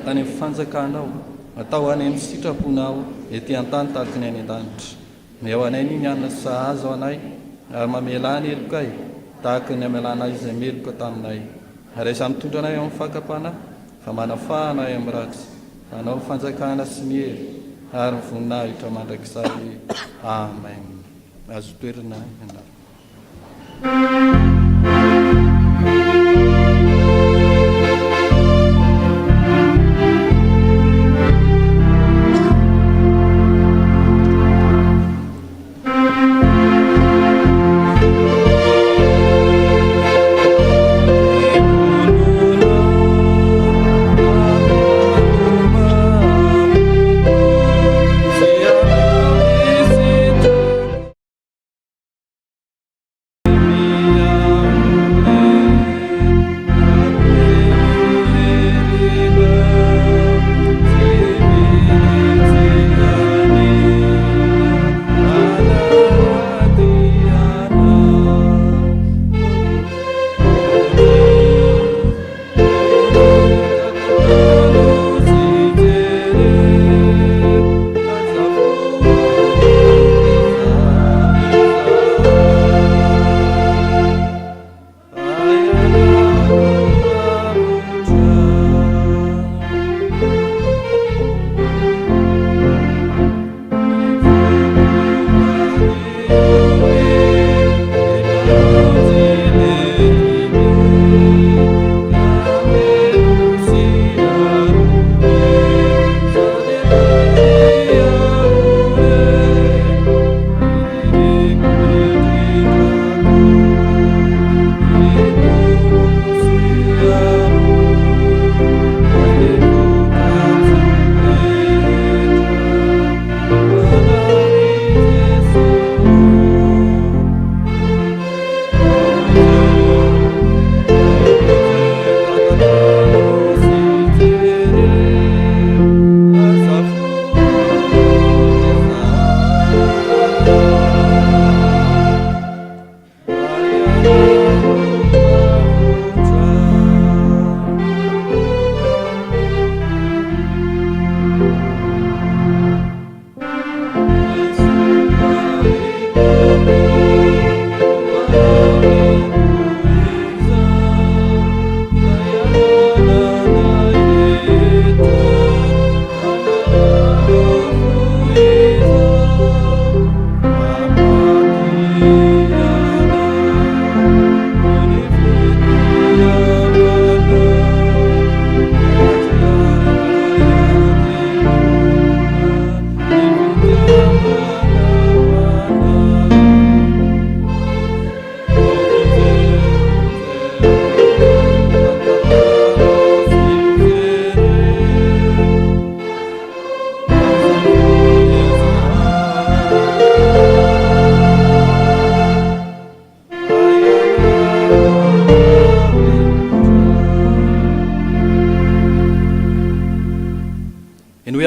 tany amin'ny fanjakanao atao any amin'ny sitraponao ety an-tany tahaka ny any an-danitra. Meo anay ny anana sahaza anay ary mamela ny elokay tahaka ny amelana izay meloka taminay. Ary iza mitondra anay amin'ny fakapana fa manafahana ay amin'ny ratsy. Anao fanjakana sy ny hery ary ny voninahitra mandrakizay. Amen. Azo toerana ianarana.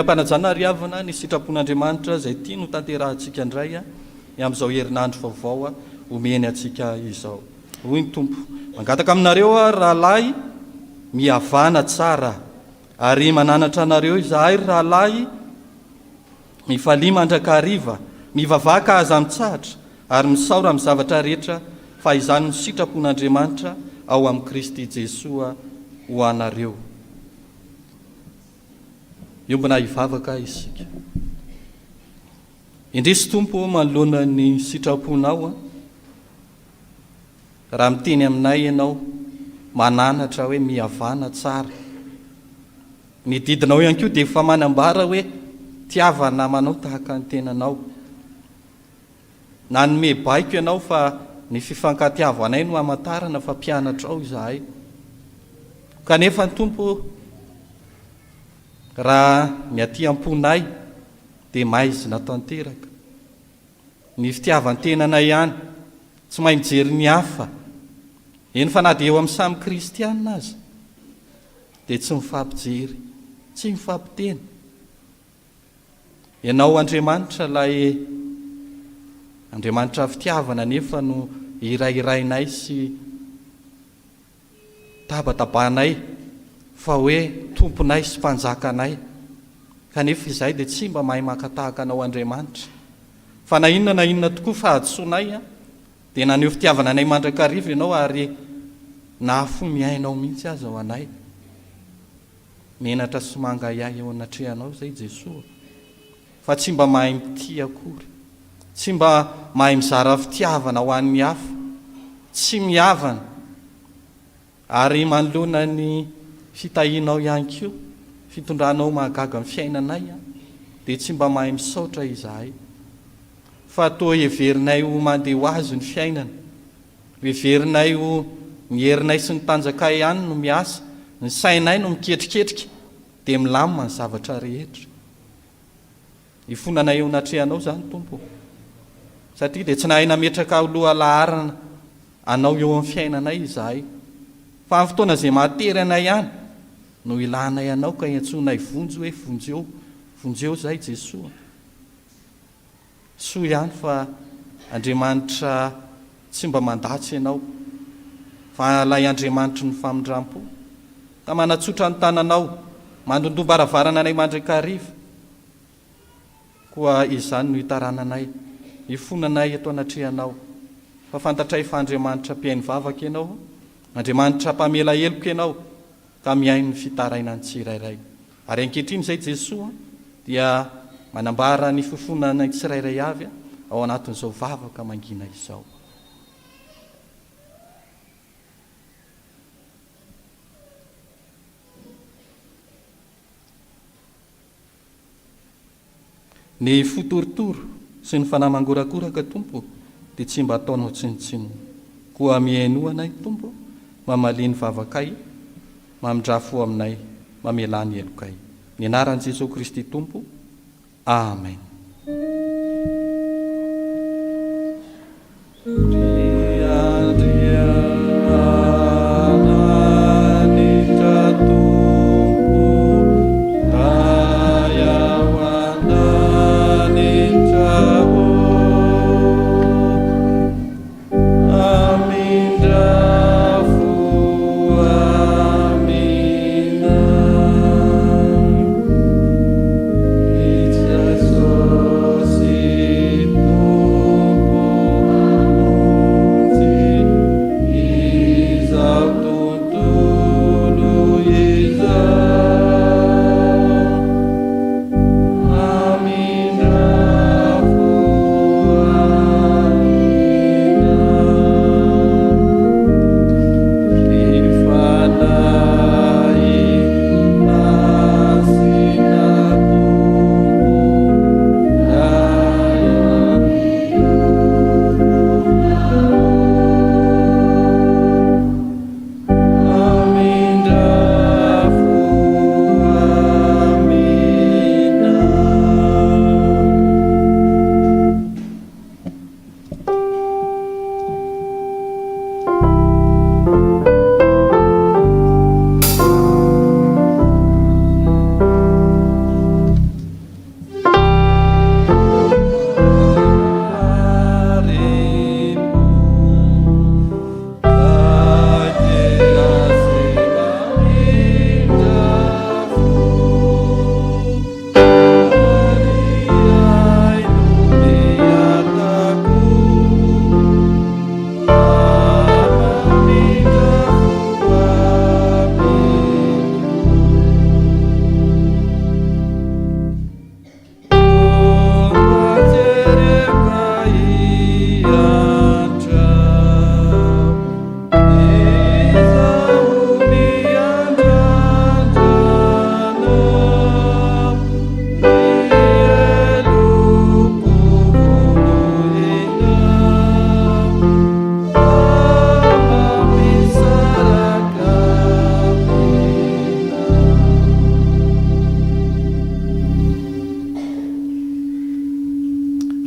Ampanajana riavana ny sitrapon'Andriamanitra izay tia no tanterahantsika indray amin'izao herinandro vaovao omeny atsika izao. Hoy ny Tompo: mangataka aminareo rahalahy mihavana tsara ary mananatra anareo izahay rahalahy mifalia mandrakariva, mivavaka aza mitsahatra ary misaora amin'ny zavatra rehetra, fa izany ny sitrapon'Andriamanitra ao amin'ny Kristy Jesoa ho anareo. Iombona hivavaka isika. Indrisy Tompo manoloana ny sitraponao, raha miteny aminay ianao mananatra hoe mihavana tsara. Ny didinao ihany koa dia efa manambara hoe tiavana manao tahaka ny tenanao. Nanome baiko ianao fa ny fifankatiavanay no amatarana fa mpianatra ao izahay. Kanefa ny Tompo, raha miaty amponay dia maizina tanteraka. Ny fitiavan-tenanay ihany tsy mahay mijery ny hafa. Eny fa na dia eo amin'ny samy kristianina aza dia tsy mifampijery, tsy mifampiteny. Ianao Andriamanitra ilay Andriamanitra fitiavana nefa no irairainay sy tabatabanay fa hoe tomponay sy mpanjakanay, kanefa izay dia tsy mba mahay makatahaka anao Andriamanitra. Fa na inona tokoa fahadisoanay dia naneho fitiavana anay mandrakariva ianao ary nahafo miainao mihitsy aza ao anay. Menatra sy mangaiay eo anatrehanao zay Jesosy, fa tsy mba mahay mity akory, tsy mba mahay mizara fitiavana ho an'ny hafa, tsy mihavana ary manoloana ny fitahinao ihany koa, fitondranao mahagaga amin'ny fiainanay dia tsy mba mahay misaotra izahay. Fa toa heverinay ho mandeha ho azy ny fiainana, heverinay ho ny herinay sy ny tanjakay ihany no miasa, ny sainay no miketriketrika, dia milamina ny zavatra rehetra. Ifonanay eo anatrehanao zany Tompo, satria dia tsy nahay nametraka aloha laharana anao eo amin'ny fiainanay izahay, fa amin'ny fotoana izay matery anay ihany no ilanay anao ka iantsonay vonjy hoe vonjeo zay Jesosy. Soa ihany fa Andriamanitra tsy mba mandatsy ianao, fa lay Andriamanitra ny famindram-po, ka manatsotra ny tananao, mandondom-baravarana anay mandrakariva, koa izany no hitarananay, hifonanay eto anatrehanao. Fa fantatray fa Andriamanitra mpiainy vavaka ianao, Andriamanitra mpamela heloka ianao, ka miaino ny fitaraina ny tsirairay. Ary ankehitriny izay Jesosy dia manambara ny fifonana ny tsirairay avy ao anatin'izao vavaka mangina izao. Ny fotorotoro sy ny fanahy mangorakoraka Tompo dia tsy mba ataonao tsinontsinono, koa mihaino anay Tompo, mamaliny vavakay, mamindrafo aminay, mamelany helokay. Ny anaran'i Jesosy Kristy Tompo. Amen.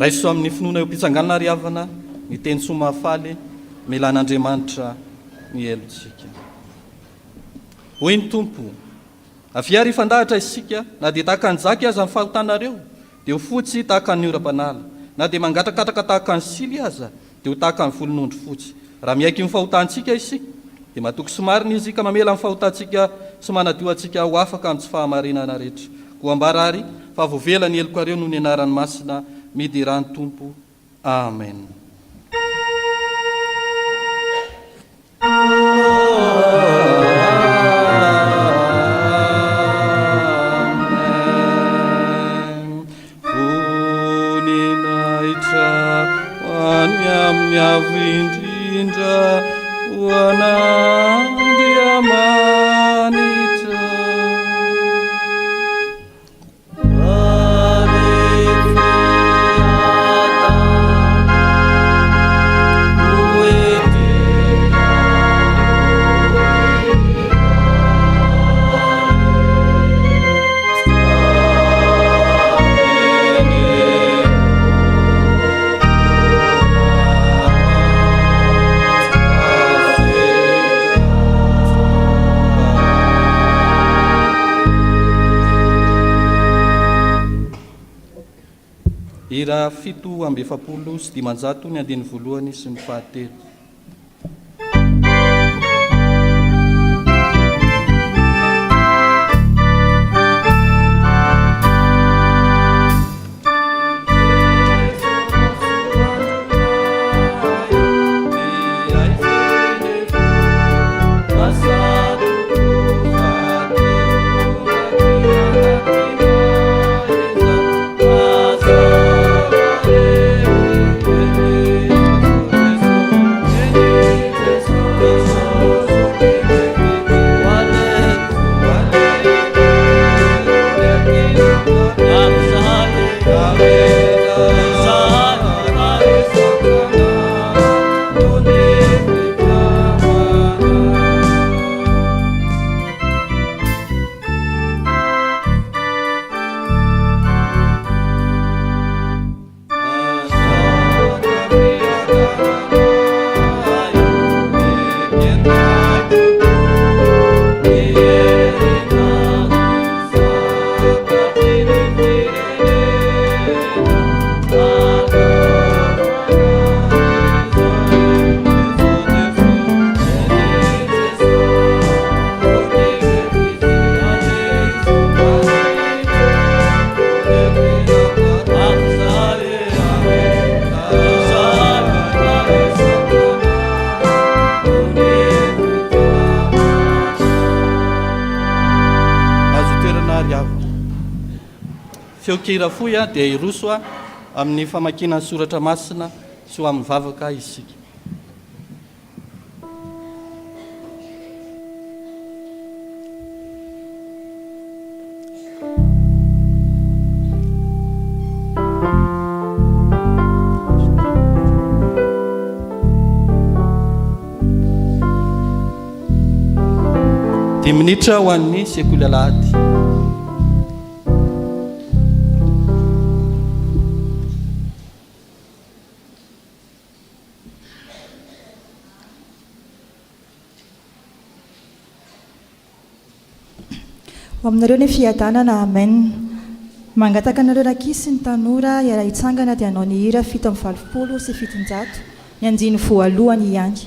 raiso amin'ny finoana eo mpitsanganana ary havana ny teny somafaly melan'Andriamanitra ny elontsika. Hoy ny Tompo, avy ary fandahatra isika, na dia tahaka ny zaky aza amin'ny fahotanareo, dia ho fotsy tahaka ny ora-panala, na dia mangatakatraka tahaka ny sily aza, dia ho tahaka ny volon'ondry fotsy. Raha miaiky ny fahotantsika isika, dia matoky somariny izy ka mamela amin'ny fahotantsika sy manadio antsika ho afaka amin'ny tsy fahamarinana rehetra ko ambarary fa voavela ny eloko areo noho ny anarany masina midy rany tompo amen. Amin'ny avindrindra hoan'Andriamanitra. Ira 7:7 sy 500 ny andiny voalohany sy ny fahatelo. Feokira foy dia iroso amin'ny famakiana ny soratra masina sy ho amin'ny vavaka isika. Minitra ho an'ny sekoly alahady. Ho aminareo ny fiadanana amen. Mangataka anareo rakizy sy ny tanora iara hitsangana dia hanao ny hira 7:7 sy 700 ny andiny voalohany ihany.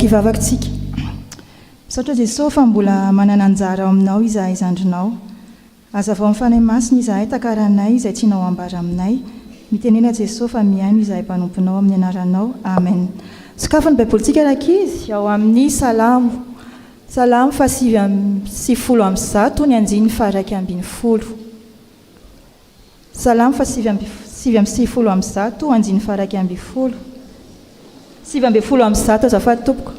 Kivavakantsika. Misaotra Jesosy fa mbola manana anjara aminao izahay zandrinao. Azavao amin'ny fanahy masina izahay takaranay izay tianao ambara aminay. Mitenena Jesosy fa mihaino izahay mpanomponao amin'ny anaranao. Amen. Sokafany baibolitsika rakizy ao amin'ny Salamo 7:7 ny andiny faraky ambin'ny folo. Salamo 7:7 andiny faraky ambin'ny folo. 𝗬𝗩 azafady tompoko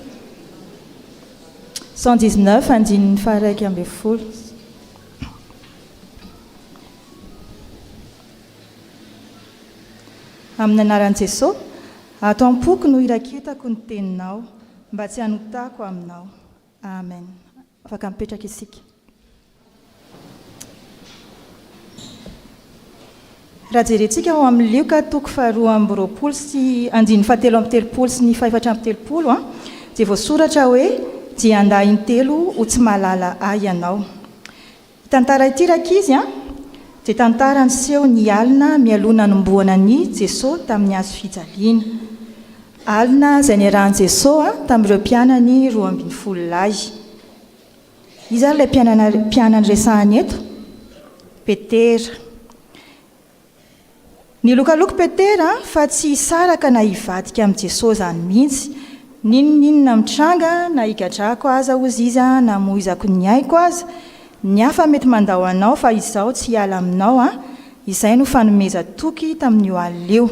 119 andininy faharaiky amby folo. Amin'ny anaran'i Jesosy, ato am-poko no iraketako ny teninao, mba tsy hanotako aminao. Amen. Afaka mipetraka isika. Raha jerentsika ao amin'ny lioka toko faharoa amby roapolo sy andiny fahatelo amby telopolo sy ny fahaefatra amby telopolo dia voasoratra hoe dia andahintelo ho tsy malala ahy ianao. Tantara ity rakizy dia tantara niseho ny alina mialoana nomboana ny Jesosy tamin'ny hazo fijaliana. Alina izay niarahan'i Jesosy tamin'ireo mpianany 12 lahy. Izy ary ilay mpianany resahany eto, Petera. Nilokaloko Petera fa tsy hisaraka na hivadika amin'i Jesosy zany mihitsy. Ninonina mitranga na higadrako aza ozy izy na mohizako ny aiko aza. Ny hafa mety mandao anao fa izao tsy hiala aminao izay no fanomeza toky tamin'io alina io.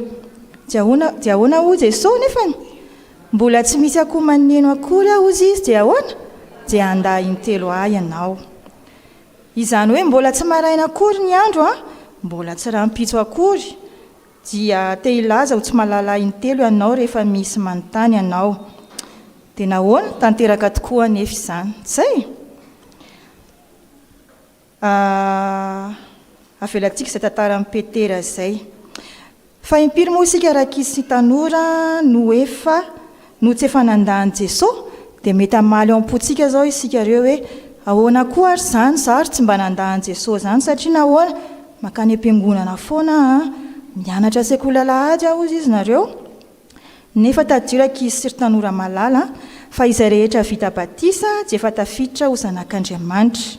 Dia ahoana hoy Jesosy nefany? Mbola tsy misy akoho maneno akory ozy izy dia ahoana? Dia andahintelo ahy ianao. Izany hoe mbola tsy maraina akory ny andro mbola tsy rahampitso akory. Dia te hilaza ho tsy malala intelo ianao rehefa misy manontany ianao. Dia nahoana tanteraka tokoa nefa izany. Zay. Avelantsika izay tantaran'i Petera izay. Fa impiry moa isika rakizy sy tanora no tsy efa nandan'i Jesosy dia mety hamaly ao am-pontsika zao isika ireo hoe ahoana koa ary izany zary tsy mba nandan'i Jesosy zany satria nahoana makany am-piangonana foana mianatra sekoly alahady ozy izy nareo. Nefa tadiro rakizy sy tanora malala fa izay rehetra vita batisa dia efa tafiditra ho zanak'Andriamanitra.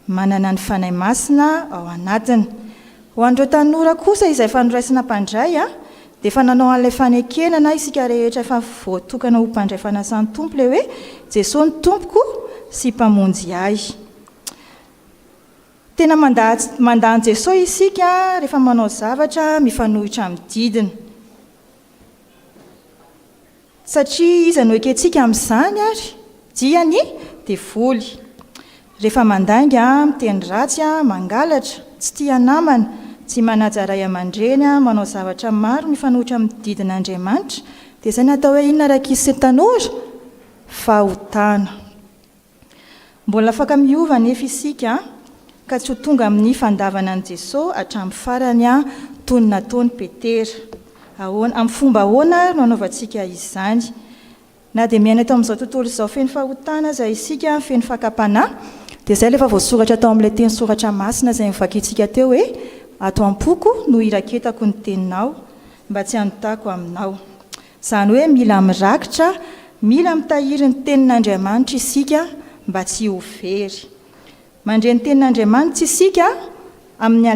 Manana ny fanahy masina ao anatiny. Ho andreo tanora kosa izay efa noraisina mpandray dia efa nanao an'ilay fanekenana isika rehetra efa voatokana ho mpandray fanasan'ny Tompo ilay hoe Jesosy ny Tompoko sy mpamonjy ahy. Tena mandany Jesosy isika rehefa manao zavatra mifanohitra amin'ny didiny. Satria izy anoekentsika amin'izany ary diany dia voly. Rehefa mandainga miteny ratsy mangalatra, tsy tia namana, tsy manaja ray aman-dreny manao zavatra maro mifanohitra amin'ny didin'Andriamanitra, dia izay natao hoe inona rakizy sy tanora? Fahotana. Mbola afaka miova nefa isika ka tsy ho tonga amin'ny fandavana an'i Jesosy hatramin'ny farany toy ny nataony Petera. Amin'ny fomba ahoana no anaovantsika izany? Na dia miaina tao amin'izao tontolo izao feno fahotana izay isika feno fakapanahy, dia izay rehefa voasoratra tao amin'ilay teny soratra masina izay nivakintsika teo hoe ato am-poko no iraketako ny teninao mba tsy hanotako aminao. Izany hoe mila mirakitra, mila mitahiry ny tenin'Andriamanitra isika mba tsy ho very. Mandre ny tenin'Andriamanitra isika amin'ny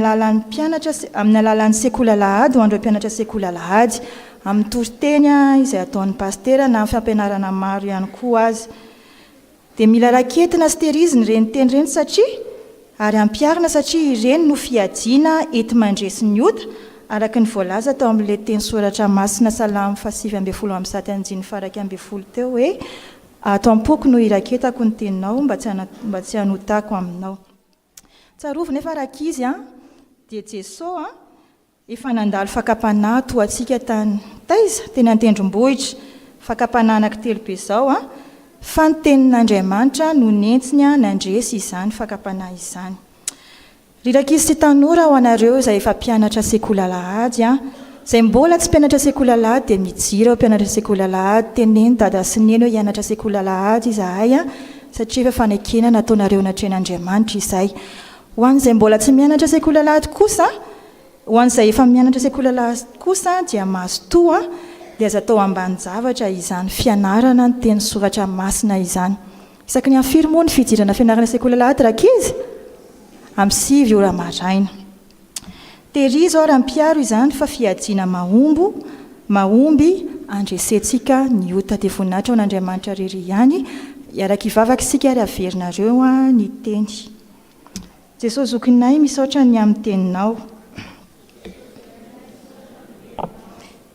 alalan'ny sekoly alahady ho andreo mpianatra sekoly alahady, amin'ny toriteny izay ataon'ny pastera na amin'ny fampianarana maro ihany koa azy. Dia mila raketina sy tehirizina ireny teny ireny ary ampiarina satria ireny no fiadiana ety mandresy ny ota araka ny voalaza tao amin'ilay teny soratra masina Salamo 7:7-8 teo hoe ato am-poko no iraketako ny teninao mba tsy hanotako aminao. Tsarovo nefa rakizy dia Jesosy efa nandalo fakapanahy toa antsika tany taiza teny an-tendrombohitra, fakapanahy anankitelo be izao fa ny tenin'Andriamanitra no nentsiny nandresy izany fakapanahy izany. Ry rakizy sy tanora ho anareo izay efa mpianatra sekoly alahady izay mbola tsy mpianatra sekoly alahady dia mijira ho mpianatra sekoly alahady, teneny dada sy neny hoe hianatra sekoly alahady izahay satria efa fanekenana nataonareo natren'Andriamanitra izay. Ho an'izay mbola tsy mianatra sekoly alahady kosa, ho an'izay efa mianatra sekoly alahady kosa dia mazotoa dia aza atao ambany zavatra izany fianarana ny teny soratra masina izany. Isaky ny amfiry moa ny fidirana fianarana sekoly alahady rakizy? Amin'ny 7 ora maraina. Tehirizo ary ampiaro izany fa fiadiana mahomby andresentsika ny ota dia voninahitra ao n'Andriamanitra rery ihany iaraka hivavaka isika ary averinareo ny teny. Jesosy zokinay misaotra ny amin'ny teninao.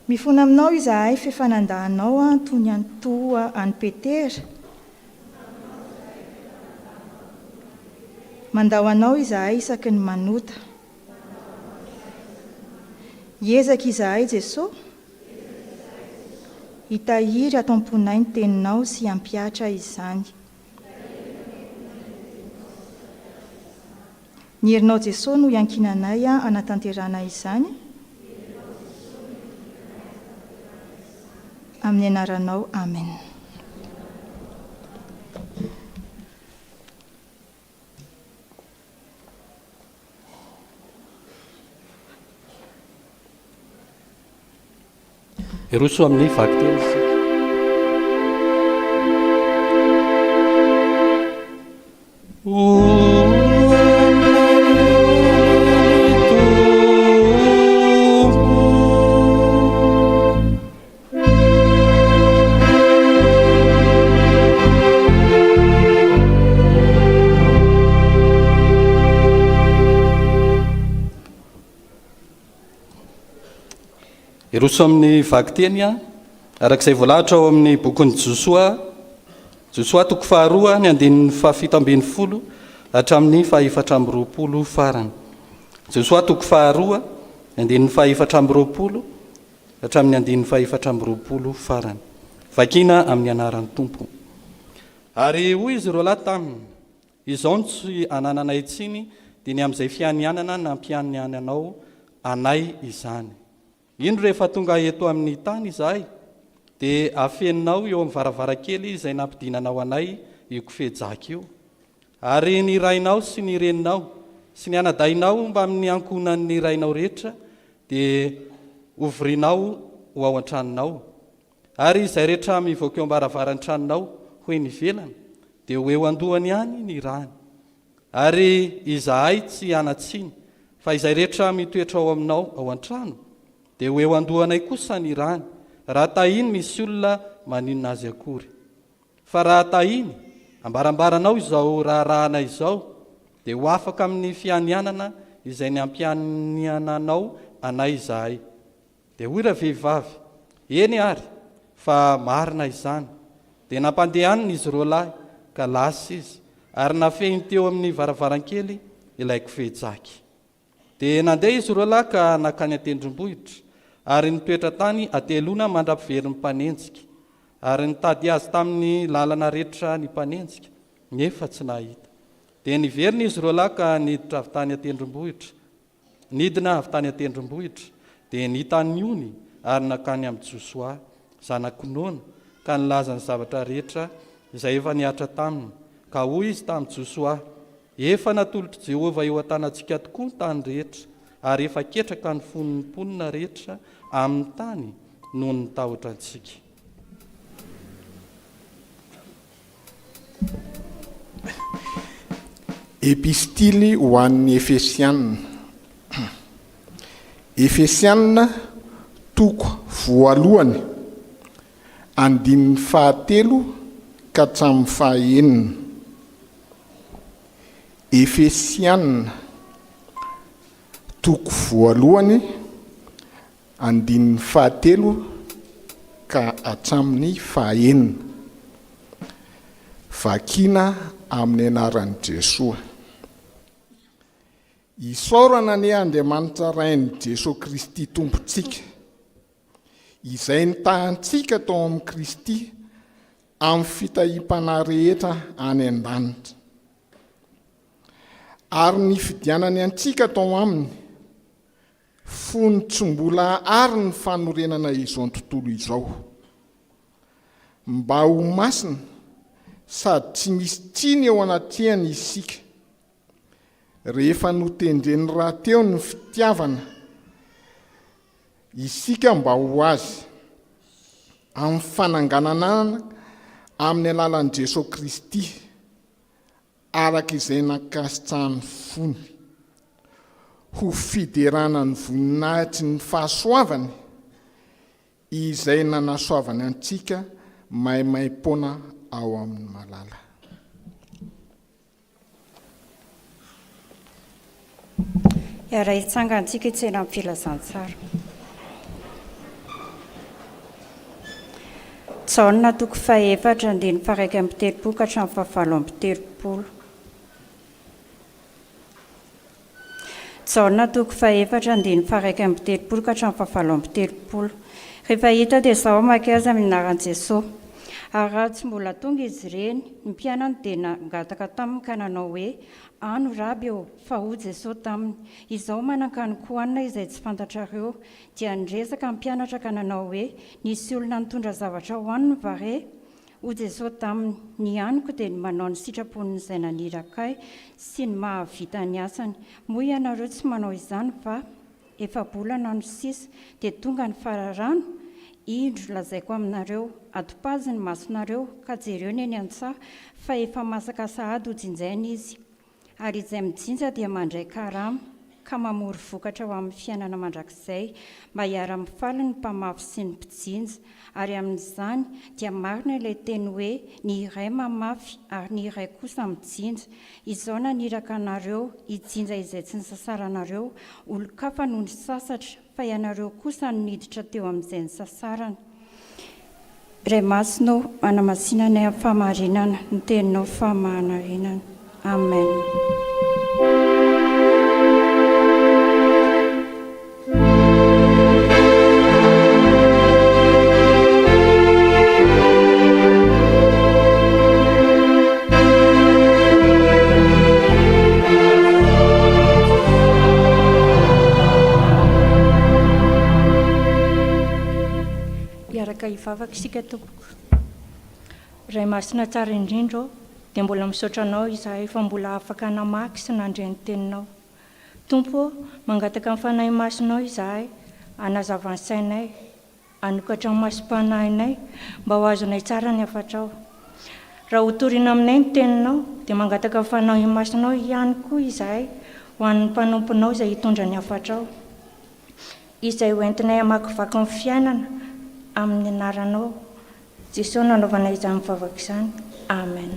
mifona aminao izahay fifanandahanao toy ny antoa any Petera. Mandao anao izahay isaky ny manota. Hiezaka izahay Jesosy, hitahiry ato-amponay ny teninao sy hampiatra izany. Ny herinao Jesosy no iankinanay anatanterana izany. Amin'ny anaranao, amen. Eroso amin'ny vaky teny. Eroso amin'ny vaky teny arak'izay voalahatra ao amin'ny bokon'ny Josoa toko faharoa ny andinin'ny fahafito ambin'ny folo hatramin'ny fahefatra amby roapolo farany. Josoa toko faharoa ny andinin'ny fahefatra amby roapolo hatramin'ny andinin'ny fahefatra amby roapolo farany. Vakina amin'ny anaran'ny Tompo. Ary hoy izy ireo lahy taminy, izao no tsy anananay tsiny dia ny amin'izay fianianana nampianiananao anay izany. Ino rehefa tonga eto amin'ny tany izahay dia afeninao eo amin'ny varavarakely izay nampidinanao anay io kofedraka io. Ary ny rainao sy ny reninao sy ny anadainao mba amin'ny ankonan'ny rainao rehetra dia ovirinao ho ao an-tranonao. Ary izay rehetra mivoaka eo am-baravaran-tranonao ho eny ivelany dia ho eo andohany ihany ny rany. Ary izahay tsy anatsiny fa izay rehetra mitoetra ao aminao ao an-trano dia ho eo andohanay kosa ny rany, raha tahiny misy olona maninona azy akory. Fa raha tahiny ambarambaranao izao raharahana izao dia ho afaka amin'ny fianianana izay ny ampianiananao anay izahay. Dia hoy ravehivavy, eny ary, fa marina izany. Dia nampandehanina izy ireo lahy ka lasa izy, ary nafehiny teo amin'ny varavarankely ilay kofedraky. Dia nandeha izy ireo lahy ka nakany an-tendrombohitra, ary nitoetra tany atelona mandrapivery ny mpanenjika, ary nitady azy tamin'ny lalana rehetra ny mpanenjika, nefa tsy nahita. Dia niverina izy ireo lahy ka niditra avy tany an-tendrombohitra, nidina avy tany an-tendrombohitra, dia nitany ony ary nakany amin'ny Josoa, zanaky Nona, ka nilaza ny zavatra rehetra izay efa niatra taminy. Ka hoy izy tamin'ny Josoa, efa natolotry Jehova eo an-tanantsika tokoa ny tany rehetra, ary efa ketraka ny fon'ny mponina rehetra amin'ny tany noho ny tahotra antsika. Epistily ho an'ny Efesianina. Efesianina toko voalohany andin'ny fahatelo ka hatramin'ny fahaenina. Efesianina toko voalohany andin'ny fahatelo ka hatramin'ny fahaenina. Vakina amin'ny anaran'i Jesosy. Isaorana ny Andriamanitra rain'i Jesosy Kristy tompontsika, izay nitahantsika tao amin'ny Kristy amin'ny fitahim-panahy rehetra any an-danitra, ary ny fidianany antsika tao aminy fony tsy mbola ary ny fanorenana izao tontolo izao, mba ho masina sady tsy misy tsiny eo anatrehany isika, rehefa notendreny raha teo ny fitiavana isika mba ho azy amin'ny fananganana amin'ny alalan'i Jesosy Kristy, araka izay nakasitrahany fony ho fiderana ny voninahitry ny fahasoavany izay nanasoavany antsika maimai-poana ao amin'ny malala. Raha hitsangantsika hitsena amin'ny filazantsara. Jaona toko fahaefatra andiny faraika amby telopolo ka hatramin'ny fahafalo amby telopolo. Jaona toko fahaefatra andiny faraika amby telopolo ka hatramin'ny fahafalo amby telopolo. Rehefa hita dia izaho maka azy amin'ny anaran'i Jesosy. Ary raha tsy mbola tonga izy ireny, ny mpianany dia nangataka taminy ka nanao hoe, ano raby eo, fa ho Jesosy taminy. Izaho manan-kany kohanina izay tsy fantatrareo. Dia niresaka ny mpianatra ka nanao hoe, nisy olona nitondra zavatra hohaniny va re? Ho Jesosy taminy. Ny aniko dia ny manao ny sitraponiny izay nanirakay sy ny mahavita ny asany. Moa ianareo tsy manao izany va? Efa bolana no sisa dia tonga ny fararano. Indro lazaiko aminareo, atopazy ny masonareo ka jereo ny eny an-tsaha fa efa masaka sahady ho jinjaina izy. Ary izay mijinja dia mandray karama ka mamory vokatra ho amin'ny fiainana mandrakizay mba hiara-mifaly ny mpamafy sy ny mpijinja. Ary amin'izany dia marina ilay teny hoe ny iray mamafy ary ny iray kosa mijinja. Izao naniraka anareo hijinja izay tsy nisasara anareo, olo-kafa no ny sasatra fa ianareo kosa no niditra teo amin'izay ny sasarana. Ray masino manamasinanay amin'ny fahamarinana, ny teninao fahamarinana. Amen. Ivavaka isika tompoko. Ray masina tsara indrindra dia mbola misaotra anao izahay fa mbola afaka namaky sy nandray ny teninao. Tompo, mangataka amin'ny fanahy masinao izahay, hanazava ny sainay, hanokatra ny masom-panahinay mba ho azonay tsara ny hafatrao. Raha ho torina aminay ny teninao dia mangataka amin'ny fanahy masinao ihany koa izahay ho an'ny mpanomponao izay hitondra ny hafatrao. Izay hoentinay hamakivaky ny fiainana amin'ny anaranao Jesosy nanaovana izany mivavaka izany. Amen.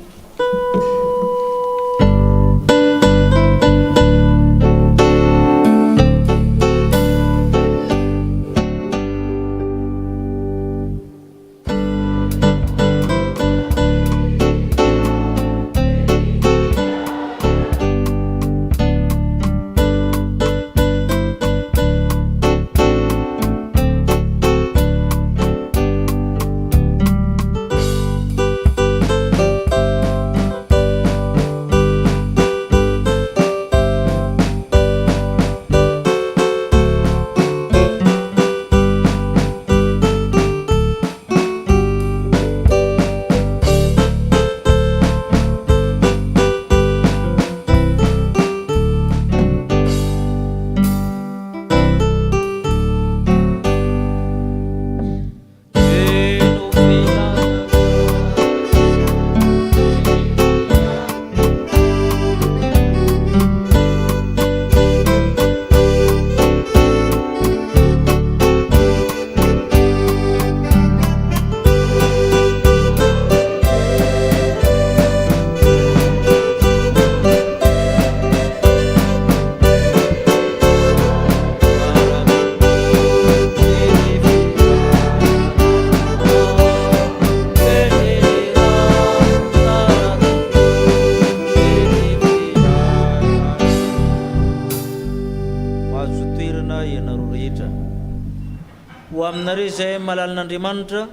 Malalin'Andriamanitra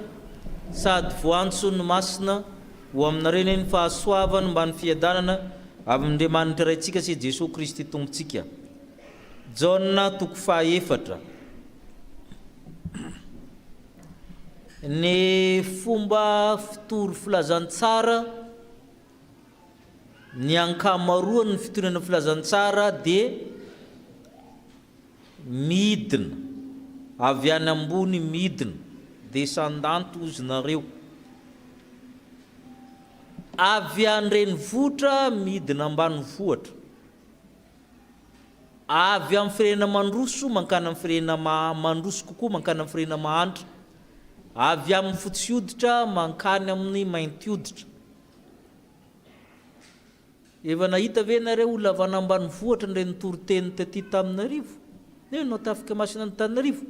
sady voantso ny masina ho aminareo ny fahasoavana mba ny fiadanana amin'Andriamanitra raintsika sy Jesosy Kristy tompontsika. Jaona toko fahaefatra. Ny fomba fitory filazantsara, ny ankamaroany fitorana filazantsara dia midina avy any ambony midina descendante ozy nareo, avy any renivohitra midina ambany vohatra, avy amin'ny firenena mandroso mankany amin'ny firenena mandroso kokoa mankany amin'ny firenena mahantra, avy amin'ny fotsy hoditra mankany amin'ny mainty hoditra. Efa nahita ve nareo olona avy any ambany vohatra nireny toriteny taty taminarivo? Neo nao tafika masina ny Tanarivo?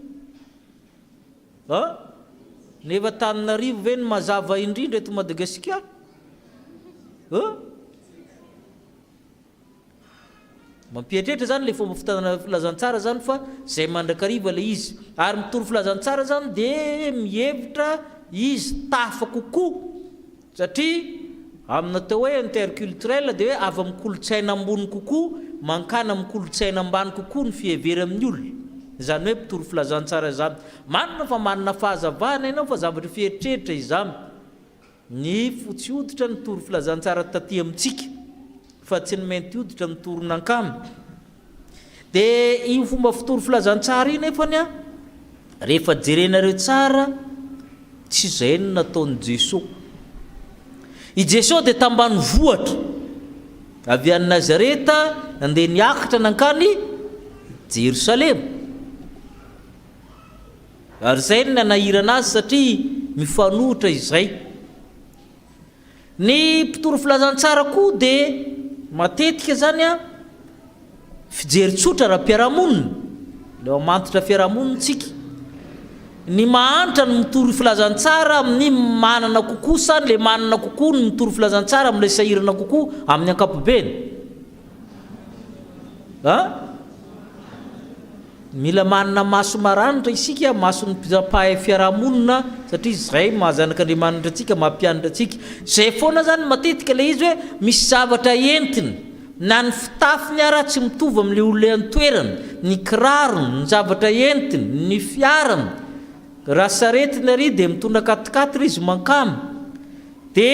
nefa Tananarivo ve ny mazava indrindra eto Madagasikara? Mampieritreritra zany le fomba fitana filazantsara zany fa zay mandrakariva le izy, ary mitory filazantsara zany de mihevitra izy tafa kokoa, satria amina tao hoe interculturel de hoe avy amin'ny kolotsaina ambony kokoa mankana amin'ny kolotsaina ambany kokoa ny fihevery amin'ny olona. Zany hoe mpitory filazantsara zany manana fa manana fahazavana ianao fa zavatra fieritreritra izany ny fotsy hoditra ny tory filazantsara taty amintsika fa tsy ny mainty hoditra mitoron'ankamy. De io fomba fitory filazantsara io nefany a rehefa jerenareo tsara tsy zay ny nataon'i Jesosy. I Jesosy de tambany vohatra avy any Nazareta andeha niakatra nankany Jerosalema, ary zay ny nanahirana azy satria mifanohitra izay. Ny mpitory filazantsara koa de matetika zany a fijery tsotra ara-piarahamonina, leo mantitra fiarahamonitsika. Ny mahantra ny mitory filazantsara amin'ny manana kokoa sa le manana kokoa ny mitory filazantsara amin'ilay sahirana kokoa amin'ny ankapobeny. Mila manana maso maranitra isika, mason'ny mpizapahay fiarahamonina, satria zay mahazanak'Andriamanitra atsika, mampianatra atsika. Zay foana zany matetika le izy hoe misy zavatra entiny, na ny fitafiny ara tsy mitovy amin'le olona an-toerany, ny kirarony, ny zavatra entiny, ny fiarany. Raha saretina ry de mitondra katikatry izy mankamy, de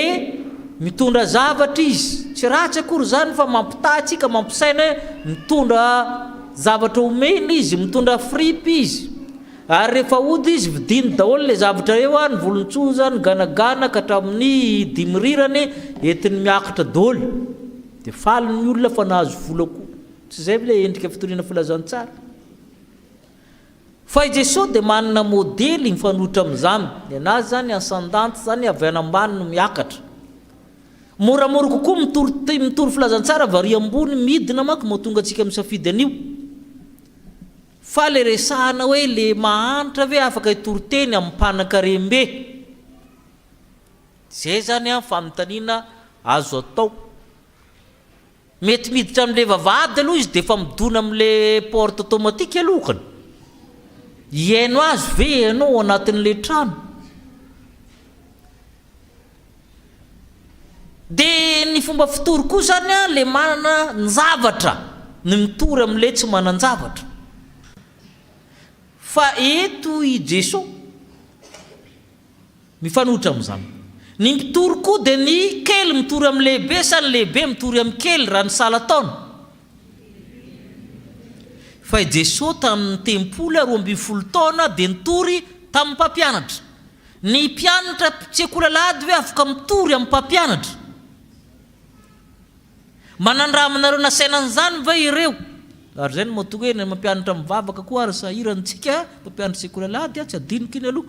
mitondra zavatra izy, tsy ratsy akory zany fa mampitahtsika, mampisaina hoe mitondra zavatra omena izy, mitondra fripy izy, ary rehefa ody izy vidiny daholo le zavatra eo, ny volontsoza, ny ganagana ka hatramin'ny dimirirany entiny miakatra daholo, de faly ny olona fa nahazo vola koa. Tsy zay le endrika fitoriana filazantsara. Fa i Jesosy de manana modely mifanohitra amin'izany. Anazy zany ascendante zany avy any ambany no miakatra. Moramora kokoa mitory filazantsara vary ambony midina manko mahatonga antsika misafidy an'io. Fa le resahana hoe le mahantra ve afaka hitory teny amin'ny mpanan-karembe, zay zany a fanontaniana azo atao. Mety miditra amin'le vavahady aloha izy de fa midona amin'le porte automatique alokany. Iaino azy ve ianao anatin'le trano? De ny fomba fitory koa zany a le manana ny zavatra, ny mitory amin'le tsy manan-javatra. Fa eto i Jesosy mifanohitra amin'izany. Ny mitory koa de ny kely mitory amin'ny lehibe sa ny lehibe mitory amin'ny kely raha ny sala taona. Fa i Jesosy tamin'ny tempoly 12 taona de nitory tamin'ny mpampianatra. Ny mpianatra tsekolalady hoe afaka mitory amin'ny mpampianatra. Manandraha aminareo nasainan'izany va ireo? Ary zay no mahatonga hoe ny mampianatra mivavaka koa ary sahirantsika mampianatra tsekolalady tsy adiniko iny aloha.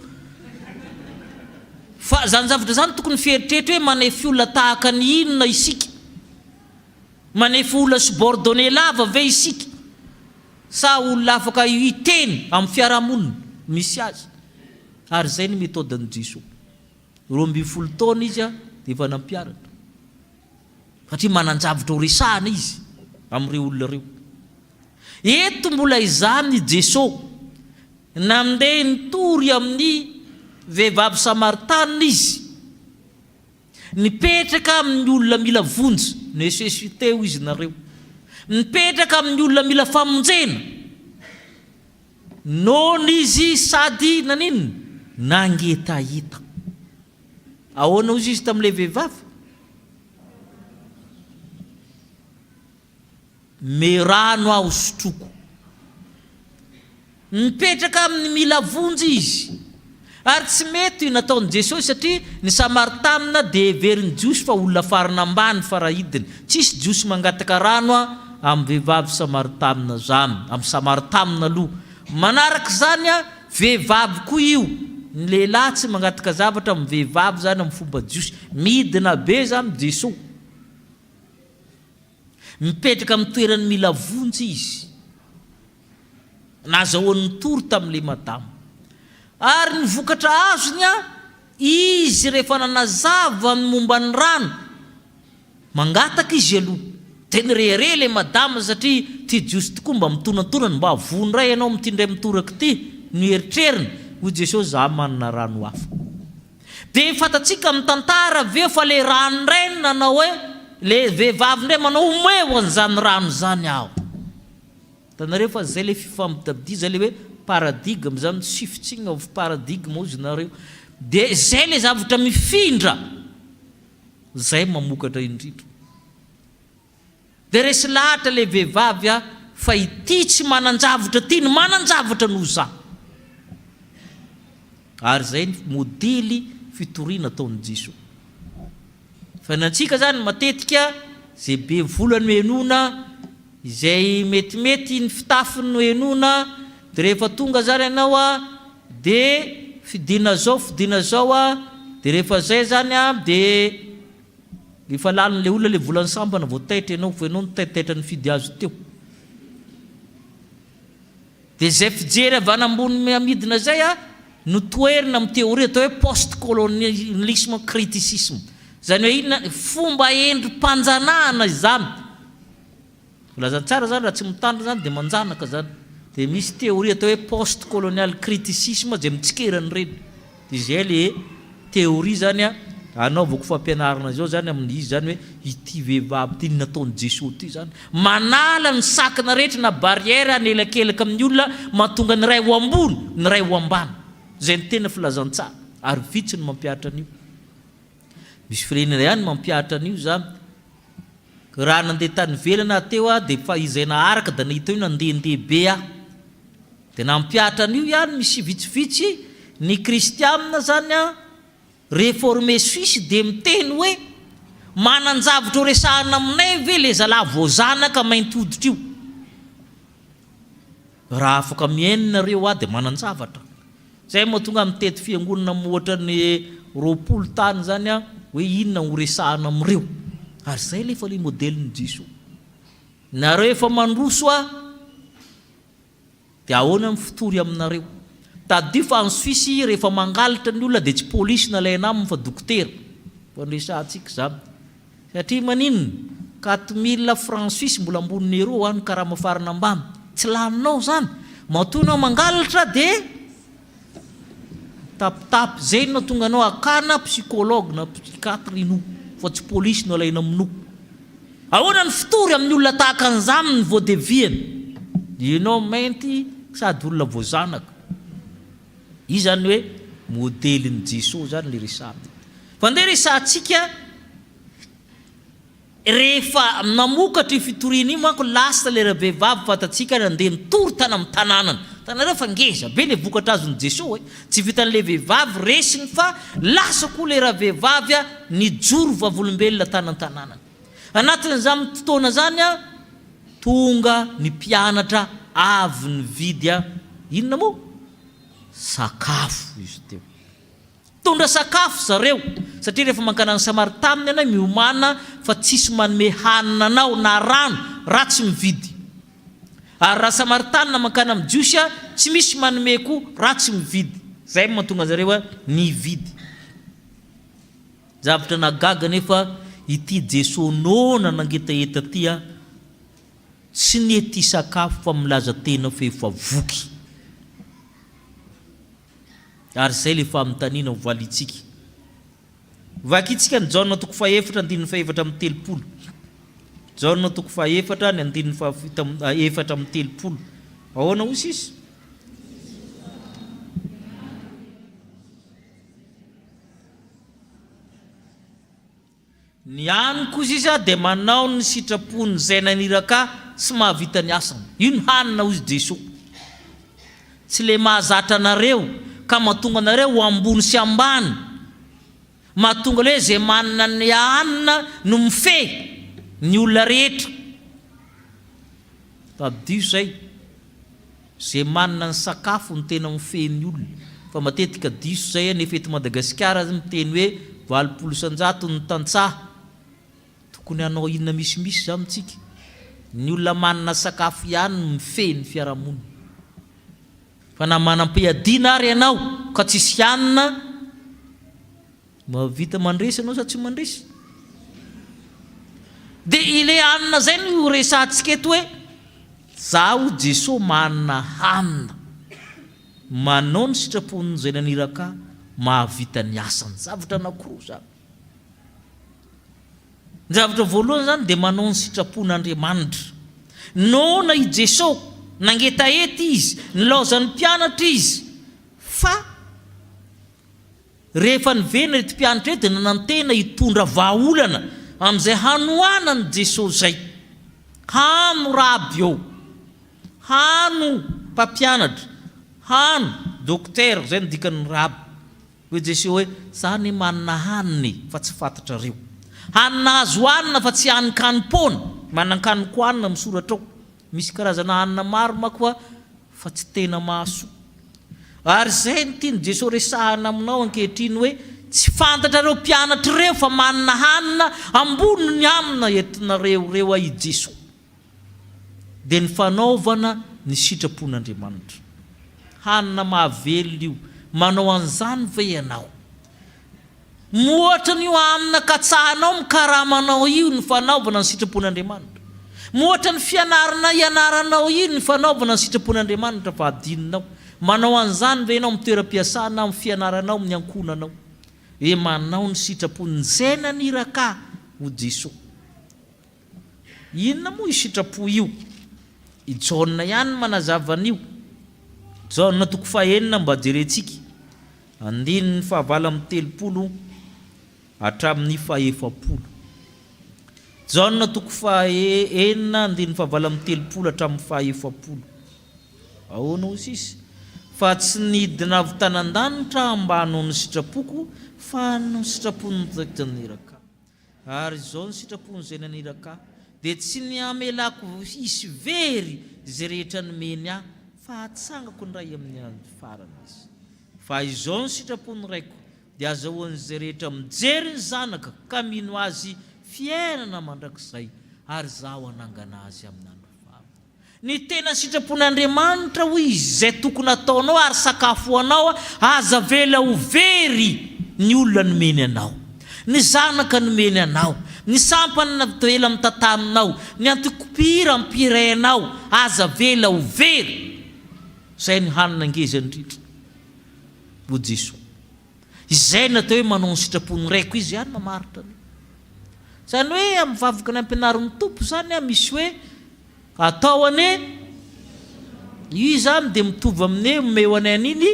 Fa zany zavatra zany tokony fieritreritra hoe manefy olona tahaka ny inona isika, manefy olona subordonné lava ve isika, sa olona afaka iteny amin'ny fiarahamonina misy azy. Ary zay ny méthode-n'i Jesosy. 12 taona izy a de efa nampianatra, satria manan-javatra ho resahana izy amin'ireo olona reo. Eto mbola izany Jesosy nandeha nitory amin'ny vehivavy Samaritana izy, nipetraka amin'ny olona mila vonjy, nécessité izy nareo, nipetraka amin'ny olona mila famonjena, nohony izy sady nanino nangetahita. Ahoana ozy izy tamin'ilay vehivavy? Me rano aho sotroko. Nipetraka amin'ny mila vonjy izy, ary tsy mety nataon'i Jesosy satria ny Samaritana de heverin'ny jiosy fa olona farana ambany farahidiny. Tsisy jiosy mangataka rano amin'ny vehivavy Samaritana zany, amin'ny Samaritana aloha. Manaraka zany a vehivavy koa io, ny lehilahy tsy mangataka zavatra amin'ny vehivavy zany amin'ny fomba jiosy. Midina be zany Jesosy, mipetraka amin'ny toerany mila vonjy izy, nazahoan'ny tory tamin'ilay madamo. ary ny vokatra azony a izy rehefa nanazava amin'ny momba ny rano mangataka izy aloha teny rehare le madama satria ty jiosy tokoa mba mitonantonany mba avony ray ianao mitindray mitoraka ty ny eritreriny hoy Jesosy za manana rano hafa dia fatatsika amin'ny tantara aveo fa le rano ndray nanao hoe le vehivavy ndray manao omeo an'izany rano zany aho tanareo fa zay le fifampidabidia zay le hoe paradigme zany shifting of paradigme ozy nareo dia zay le zavatra mifindra zay mamokatra indrindra dia resy lahatra le vehivavy a fa ity tsy manan-javatra ty ny manan-javatra noho za ary zay ny modely fitoriana ataon'ny Jesosy fa nantsika zany matetika zay be volany henona izay metimety ny fitafiny no henona dia rehefa tonga zany ianao a dia fidina zao a dia rehefa zay zany a dia efa lalin'le olona le volany sambana voataitra ianao fa ianao nitaitaitra ny fidy azo teo dia zay fijery avy any ambony amidina zay a no toerina amin'ny théorie atao hoe post colonialisme criticisme zany hoe inona fomba endrim-panjanahana izany lazany tsara zany raha tsy mitandra zany dia manjanaka zany dia misy théorie atao hoe post colonial criticisme zay mitsikerany reny dia zay le théorie zany a anaovako fampianarana zao zany amin'izy zany hoe ity vehivavy ty nataon'ny Jesosy ty zany manala ny sakana rehetra na barrière anelakelaka amin'ny olona mahatonga ny ray ho ambony ny ray ho ambany zay ny tena filazantsara ary vitsy ny mampiatra an'io misy firenena ihany mampiatra an'io zany raha nandeha tany velana teo a dia fa izay naharaka da nahita io nandehandeha be a dia nampiatra an'io ihany misy vitsivitsy ny kristianina zany a réformé suisse dia miteny hoe manan-javatra ho resahana aminay ve le zalahy voazanaka mainty hoditra io raha afaka miainareo a dia manan-javatra zay mahatonga mitety fiangonana moatra ny roapolo tany zany a hoe inona ho resahana amin'ireo ary zay le fa le modelin'ny Jesosy nareo efa mandroso a dia ahoana mifitory aminareo tadio fa any Suisse rehefa mangalitra ny olona dia tsy polisy nalaina aminy fa dokotera fanresantsika zany satria maninona 4000 francs suisse mbola ambony euro any karaha mafarana ambany tsy laninao zany matonao mangalitra dia tapitapy zay no tonga anao akana psychologue na psychiatre ino fa tsy polisy no alaina aminao ahoana ny fitory amin'ny olona tahaka an'izany ny voadeviany ianao mainty sady olona voazanaka izy zany hoe modelin'ny Jesosy zany le resahana fa ndeha resahantsika rehefa namokatra fitoriana io manko lasta le vehivavy fatatsika nandeha nitory tany amin'ny tanànany tanareo fa ngeza be le vokatra azon'ny Jesosy tsy vitan'le vehivavy resiny fa lasa koa le vehivavy a nijoro vavolombelona tany an-tanànany anatin'izany fotoana zany a tonga ny mpianatra avy ny vidy a inona moa sakafo izy teo tondra sakafo zareo satria rehefa mankana ny Samaritana ianao miomana fa tsisy manome hanina anao na rano raha tsy mividy ary raha Samaritana mankana amin'ny Jiosy tsy misy manome koa raha tsy mividy zay mahatonga zareo a nividy zavatra nagaga nefa ity Jesosy nona nangetaeta ty a tsy nety sakafo fa milaza tena fa efa voky ary zay le famitaniana ho valitsika vakitsika ny Jaona toko 4 andininy 7 amin'ny telopolo Jaona toko 4 ny andininy 7 amin'ny telopolo ahoana osy izy ny aniko izy izy dia manao ny sitrapony zay naniraka sy mahavita ny asany io ny hanina ozy Jesosy tsy le mahazatra anareo ka mahatonga anareo ho ambony sy ambany mahatonga le zay manana ny hanina no mife ny olona rehetra tadio zay zay manana ny sakafo ny tena mife ny olona fa matetika diso zay nefa eto Madagasikara miteny hoe 700 ny tantsaha tokony anao inona misimisy za mitsika ny olona manana sakafo ihany no mife ny fiarahamonina fa na manam-piadiana ary ianao ka tsisy anina mavita mandresy anao sa tsy mandresy dia ile anina zay no resantsika eto hoe zaho Jesosy manana hanina manao ny sitrapony zay naniraka mahavita ny asany zavatra anankiroa zany ny zavatra voalohany zany dia manao ny sitrapon'Andriamanitra noana i Jesosy nangeta ety izy nilaozan'ny mpianatra izy fa rehefa nivena rety mpianatra ety nanantena hitondra vahaolana amin'izay hanohanany Jesosy zay hano raby eo hano mpampianatra hano dokotera zay ny dikany raby hoe Jesosy hoe zany manana haniny fa tsy fantatrareo hanina azo hanina fa tsy hanin-kanim-pona manan-kaniko hanina misoratra ao misy karazana hanina maro makoa fa tsy tena mahasoa ary zay ny tiany Jesosy resahana aminao ankehitriny hoe tsy fantatrareo mpianatra ireo fa manana hanina ambony ny amina entinareo reo ai Jesosy dia ny fanaovana ny sitrapon'Andriamanitra hanina mahavelo io manao an'izany ve ianao mohatra n'io amina katsahanao mikaramanao io ny fanaovana ny sitrapon'Andriamanitra mohatra ny fianarana ianaranao io ny fanaovana ny sitrapon'Andriamanitra fa adininao manao an'izany ve ianao mitoeram-piasana amin'ny fianaranao amin'ny ankonanao manao ny sitrapony zay naniraka ho Jesosy inona moa io sitrapo io i Jaona ihany manazava an'io Jaona toko fahenina mba jerentsika 9:30 hatramin'ny 40 Jaona toko fahenina 9:30 hatramin'ny 40 ahoana hozy izy fa tsy nidina avy tanan-danitra ambano ny sitrapoko fa no sitrapony naniraka ary zao ny sitrapony zay naniraka dia tsy ny amelako isy very zay rehetra nomeny ahy fa hatsangako ny ray amin'ny andro farany izy fa izao ny sitrapony raiko dia azahoany zay rehetra mijery ny zanaka ka mino azy fiainana mandrakizay ary zaho hanangana azy amin'ny andro farany ny tena sitrapon'Andriamanitra hoy izy zay tokony ataonao ary sakafo anao aza vela ho very ny olona nomeny anao ny zanaka nomeny anao ny sampana navela mitataminao ny antikopira mpirenao aza vela ho very zay ny hanina ngeza indrindra ho Jesosy izay natao hoe manao ny sitrapony raiko izy ihany mamaritra zany hoe amin'ny vavaka ny ampianarin'ny tompo zany misy hoe atao ane io zany dia mitovy amin'ny omeo anay an'iny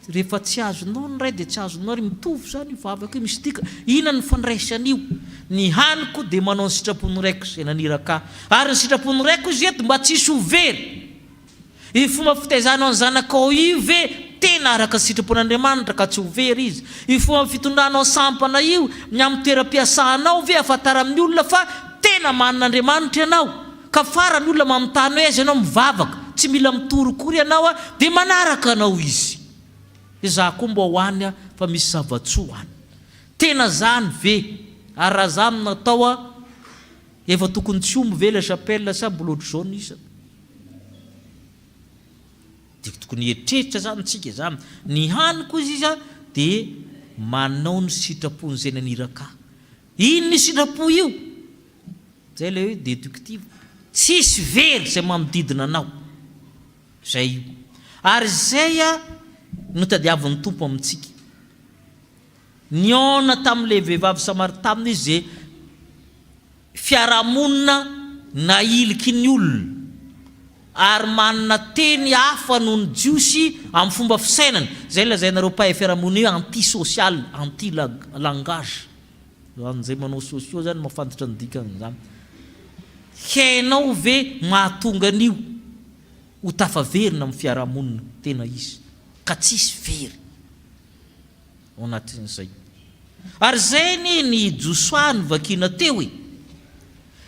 rehefa tsy azonao ny ray dia tsy azonao ry mitovy zany vavaka misy tika ina ny fandraisan'io ny haniko dia manao ny sitrapony raiko zay naniraka ary ny sitrapony raiko izy eto mba tsisy ho very i fomba fitaizanao ny zanakao io ve tena araka sitrapon'Andriamanitra ka tsy ho very izy i fomba fitondranao sampana io ny amin'ny toeram-piasanao ve afatara amin'ny olona fa tena manan'Andriamanitra ianao ka fara ny olona mamitany hoe azy ianao mivavaka tsy mila mitorokory ianao dia manaraka anao izy izaho koa mba hoany fa misy zavatsoa any tena zany ve ary raha zany natao efa tokony tsy omby ve la chapelle sa bolotro jaune isa dia tokony etrehitra zany tsika zany ny haniko izy izy dia manao ny sitrapony zay naniraka ino ny sitrapo io zay le hoe déductive tsisy very zay manodidina anao zay io ary zay no tadiavin'ny tompo amintsika niona tamin'ilay vehivavy Samaritana izy zay fiarahamonina na iliky ny olona ary manana teny hafa noho ny jiosy amin'ny fomba fisainana zay lazainareo mpahay fiarahamonina io anti-social anti-langage zay manao sosio zany mafantatra ny dikany zany hainao ve mahatonga an'io ho tafaverina amin'ny fiarahamonina tena izy ka tsisy very ao anatin'izay ary zay ny josoany vakina teo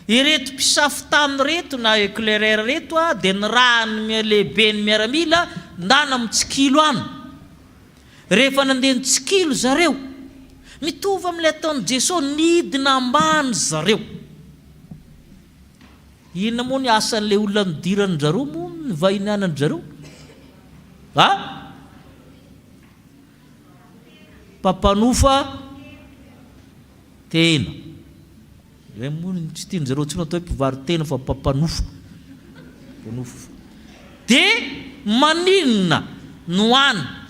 ireto mpisafo tany reto na éclaireur reto dia ny rahany lehibe ny miaramila ndana mitsikilo any rehefa nandeha ny tsikilo zareo mitovy amin'ilay ataon'i Jesosy nidina ambany zareo inona moa ny asan'ilay olona nidirany zareo moa ny vahinanany zareo pampanofa tena tsy tiany zareo tsy natao hoe mpivary tena fa pampanofa de maninona no any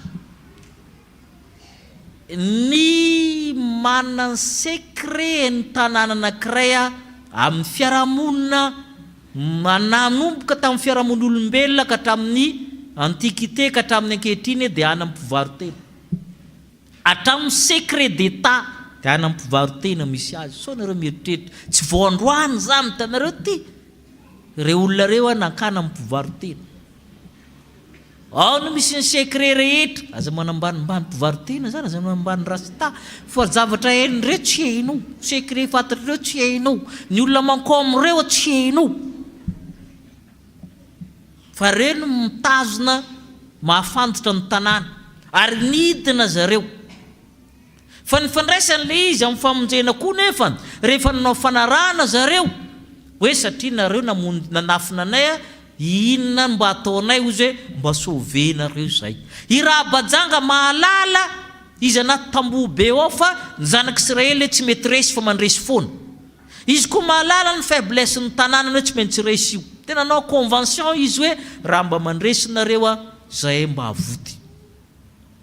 ny manana secret ny tanàna anankiray amin'ny fiarahamonina mananomboka tamin'ny fiarahamon'olombelona ka hatramin'ny antiquité ka hatramin'ny ankehitriny dia any amin'ny mpivarotena hatramin'ny secret d'état dia any amin'ny mpivarotena misy azy so nareo mieritreritra tsy vao androany zany tanareo ty reo olona reo nankana amin'ny mpivarotena ao no misy ny secret rehetra aza manambanimbany mpivarotena zany aza manambany rasta fa zavatra hain'ireo tsy hainao secret fantatr'ireo tsy hainao ny olona mankomreo tsy hainao fa reo no mitazona mahafantatra ny tanàna ary nidina zareo fa ny fandraisan'le izy amin'ny famonjena koa nefany rehefa nanao fanarahana zareo hoe satria nareo nanafina anay inona mba ataonay ozy hoe mba sovenareo zay i raha bajanga mahalala izy anaty tamboho be ao fa ny zanak'Israely tsy mety resy fa mandresy foana izy koa mahalala ny faiblesse ny tanàna hoe tsy maintsy resy io tena nao convention izy hoe raha mba mandresinareo zay mba avoty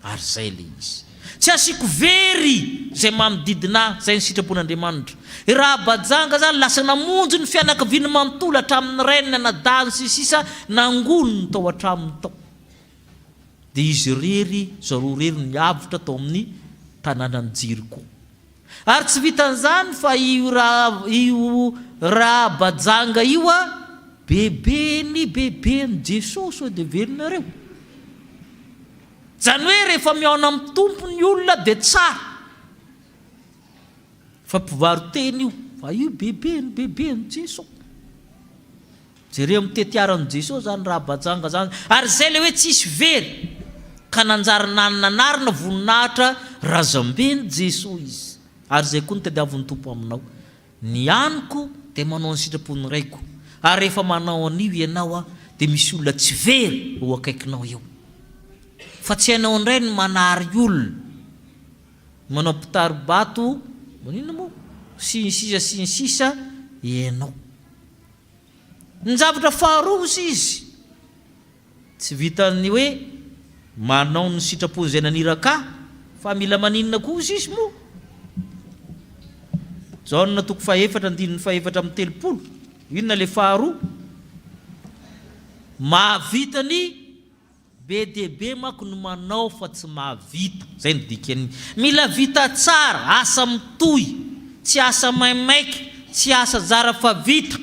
ary zay le izy tsy asiko very zay manodidina zay ny sitrapon'Andriamanitra raha bajanga zany lasa namonjy ny fianakaviany manontolo hatramin'ny renina nadany sisa nangolo ny tao hatraminy tao dia izy rery zareo rery niavitra tao amin'ny tanànany Jeriko ary tsy vitan'izany fa io raha bajanga io bebeny Jesosy so dia verinareo zany hoe rehefa miaona amin'ny tompo ny olona dia tsara fa mpivaroteny io fa io bebeny Jesosy jereo mitetiaran'i Jesosy zany raha bajanga zany ary zay le hoe tsisy very ka nanjary nanarina voninahitra razambeny Jesosy izy ary zay koa ny tadiavin'ny tompo aminao ny aniko dia manao ny sitrapony raiko ary rehefa manao an'io ianao dia misy olona tsy very ho akaikinao eo fa tsy hainao indray ny manary olona manao pitary bato manina moa sinsisa ianao ny zavatra faharoa izy tsy vitany hoe manao ny sitrapony zay naniraka fa mila maninona koa izy moa zao no natoko faefatra andininy faefatra amin'ny telopolo inona le faharoa mahavitany be dia be manko no manao fa tsy mahavita zay ny dikany mila vita tsara asa mitohy tsy asa maimaiky tsy asa zara fa vita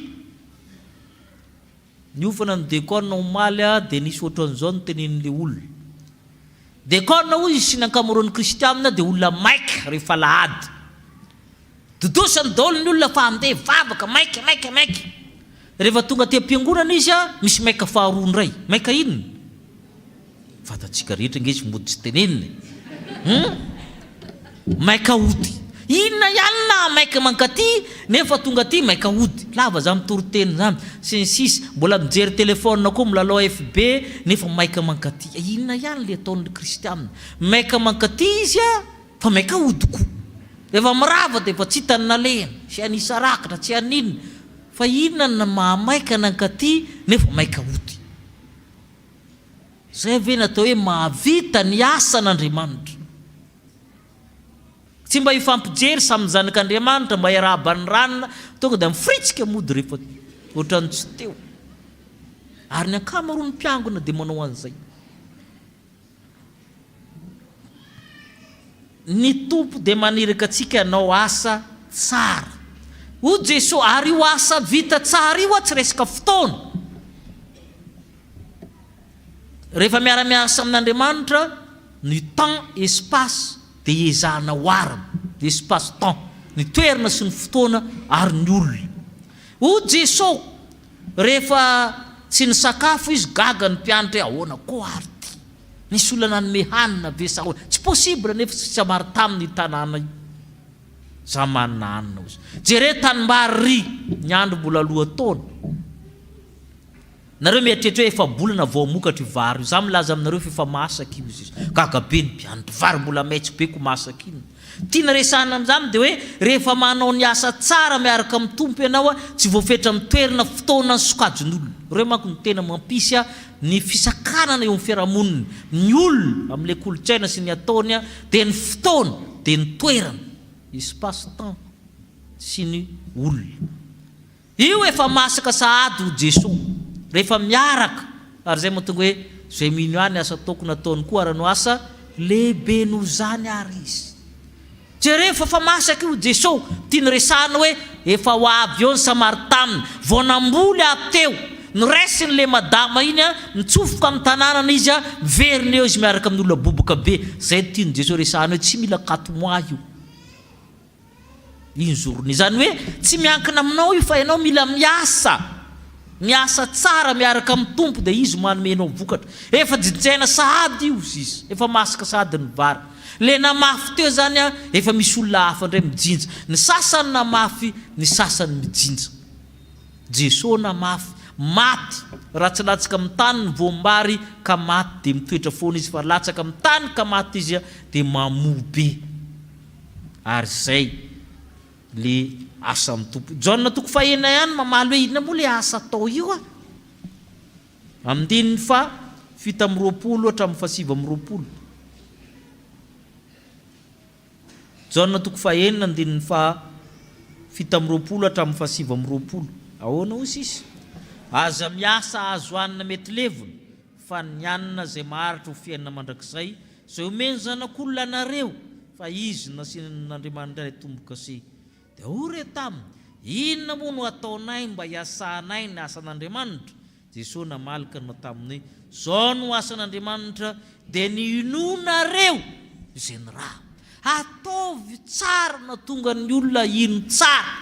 niofana ny dekona omaly dia nisy ohatran'izao no tenenin'le olona dekona hoy izy sy nankamoron'ny kristianina dia olona maika rehefa lahady dodosany daholo ny olona fa andeha vavaka maika rehefa tonga ty am-piangonana izy misy maika faharoa ndray maika inona fatatsika rehetra nge izy mody tsy tenenina maika ody inona ihany na maika mankaty nefa tonga ty maika ody lava za mitoriteny zany sy ny sisa mbola mijery telefônina koa milalao FB nefa maika mankaty inona ihany le ataon'ny kristianina maika mankaty izy fa maika ody koa efa mirava dia efa tsy hitany nalehana sy anisa rakatra tsy aninona fa inona na mahamaika nankaty nefa maika ody zay ve natao hoe mahavita ny asan'Andriamanitra tsy mba hifampijery samy zanak'Andriamanitra mba hiarahaba ny ranona tonga dia mifritsika mody rehefa ohatrany tsy teo ary ny ankamaroa ny mpiangona dia manao an'izay ny tompo dia maniraka antsika anao asa tsara o Jesosy ary io asa vita tsara io tsy resaka fotoana rehefa miara-miasa amin'Andriamanitra ny temps espace dia ezahana ho arina ny espace temps ny toerana sy ny fotoana ary ny olona o Jesosy rehefa tsy ny sakafo izy gaga ny mpianatra ahoana koa ary ty nisy olona nanome hanina ve sa ahoana tsy possible nefa tsy amary tamin'ny tanàna io za manana hanina ozy jere tanimbary ry ny andro mbola aloha taona nareo mieritreritra hoe efa bolana vao mokatra vary io. Za milaza aminareo fa efa masaka io izy. Gagabe ny mpianatra vary mbola maitso be ko masaka iny. Tiana resahana amin'izany dia hoe rehefa manao ny asa tsara miaraka amin'ny tompo ianao a tsy voafetra amin'ny toerana fotoana ny sokajin'olona. Reo manko ny tena mampisy ny fisakanana eo amin'ny fiarahamonina. Ny olona amin'ilay kolotsaina sy ny ataony dia ny fotoana dia ny toerana, espace temps sy ny olona. Io efa masaka sahady ho Jesosy rehefa miaraka. Ary zay mahatonga hoe zay mino any asa ataoko nataony koa ary no asa lehibe noho zany ary izy. Rehefa fa masaka io Jesosy tiany resahana hoe efa ho avy eo ny Samaritana vao namboly ateo niraisiny le madama iny nitsofoka amin'ny tanànana izy miverina eo izy miaraka amin'ny olona boboka be. Zay tiany Jesosy resahana hoe tsy mila katomoa io. Iny zorony zany hoe tsy miankina aminao io fa ianao mila miasa tsara miaraka amin'ny tompo dia izy manomenao vokatra. Efa jinjaina sahady io izy. Efa masaka sahady ny vary. Le namafy teo zany efa misy olona hafa indray mijinja. Ny sasany namafy, ny sasany mijinja. Jesosy namafy, maty, ratsilatsaka amin'ny tany ny voambary ka maty dia mitoetra foana izy, fa latsaka amin'ny tany ka maty izy dia mamobe. Ary zay le asa amin'ny tompo. Jaona toko fahena ihany mamaly hoe inona moa le asa atao io amin'ny fa 7:20 hatramin'ny 7:20. Jaona toko fahena andininy fa 7:20 hatramin'ny 7:20. Ahoana hozy izy? Aza miasa azo hanina mety levona fa ny hanina zay maharitra ho fiainana mandrakizay zay omeny zanak'olona anareo fa izy nasian'Andriamanitra ilay tomboka se. Dia ory taminy inona moa no ataonay mba hiasanay ny asan'Andriamanitra? Jesosy namalaka no taminy zao no asan'Andriamanitra dia ny inonareo izay ny raha ataovy tsara na tonga ny olona ino tsara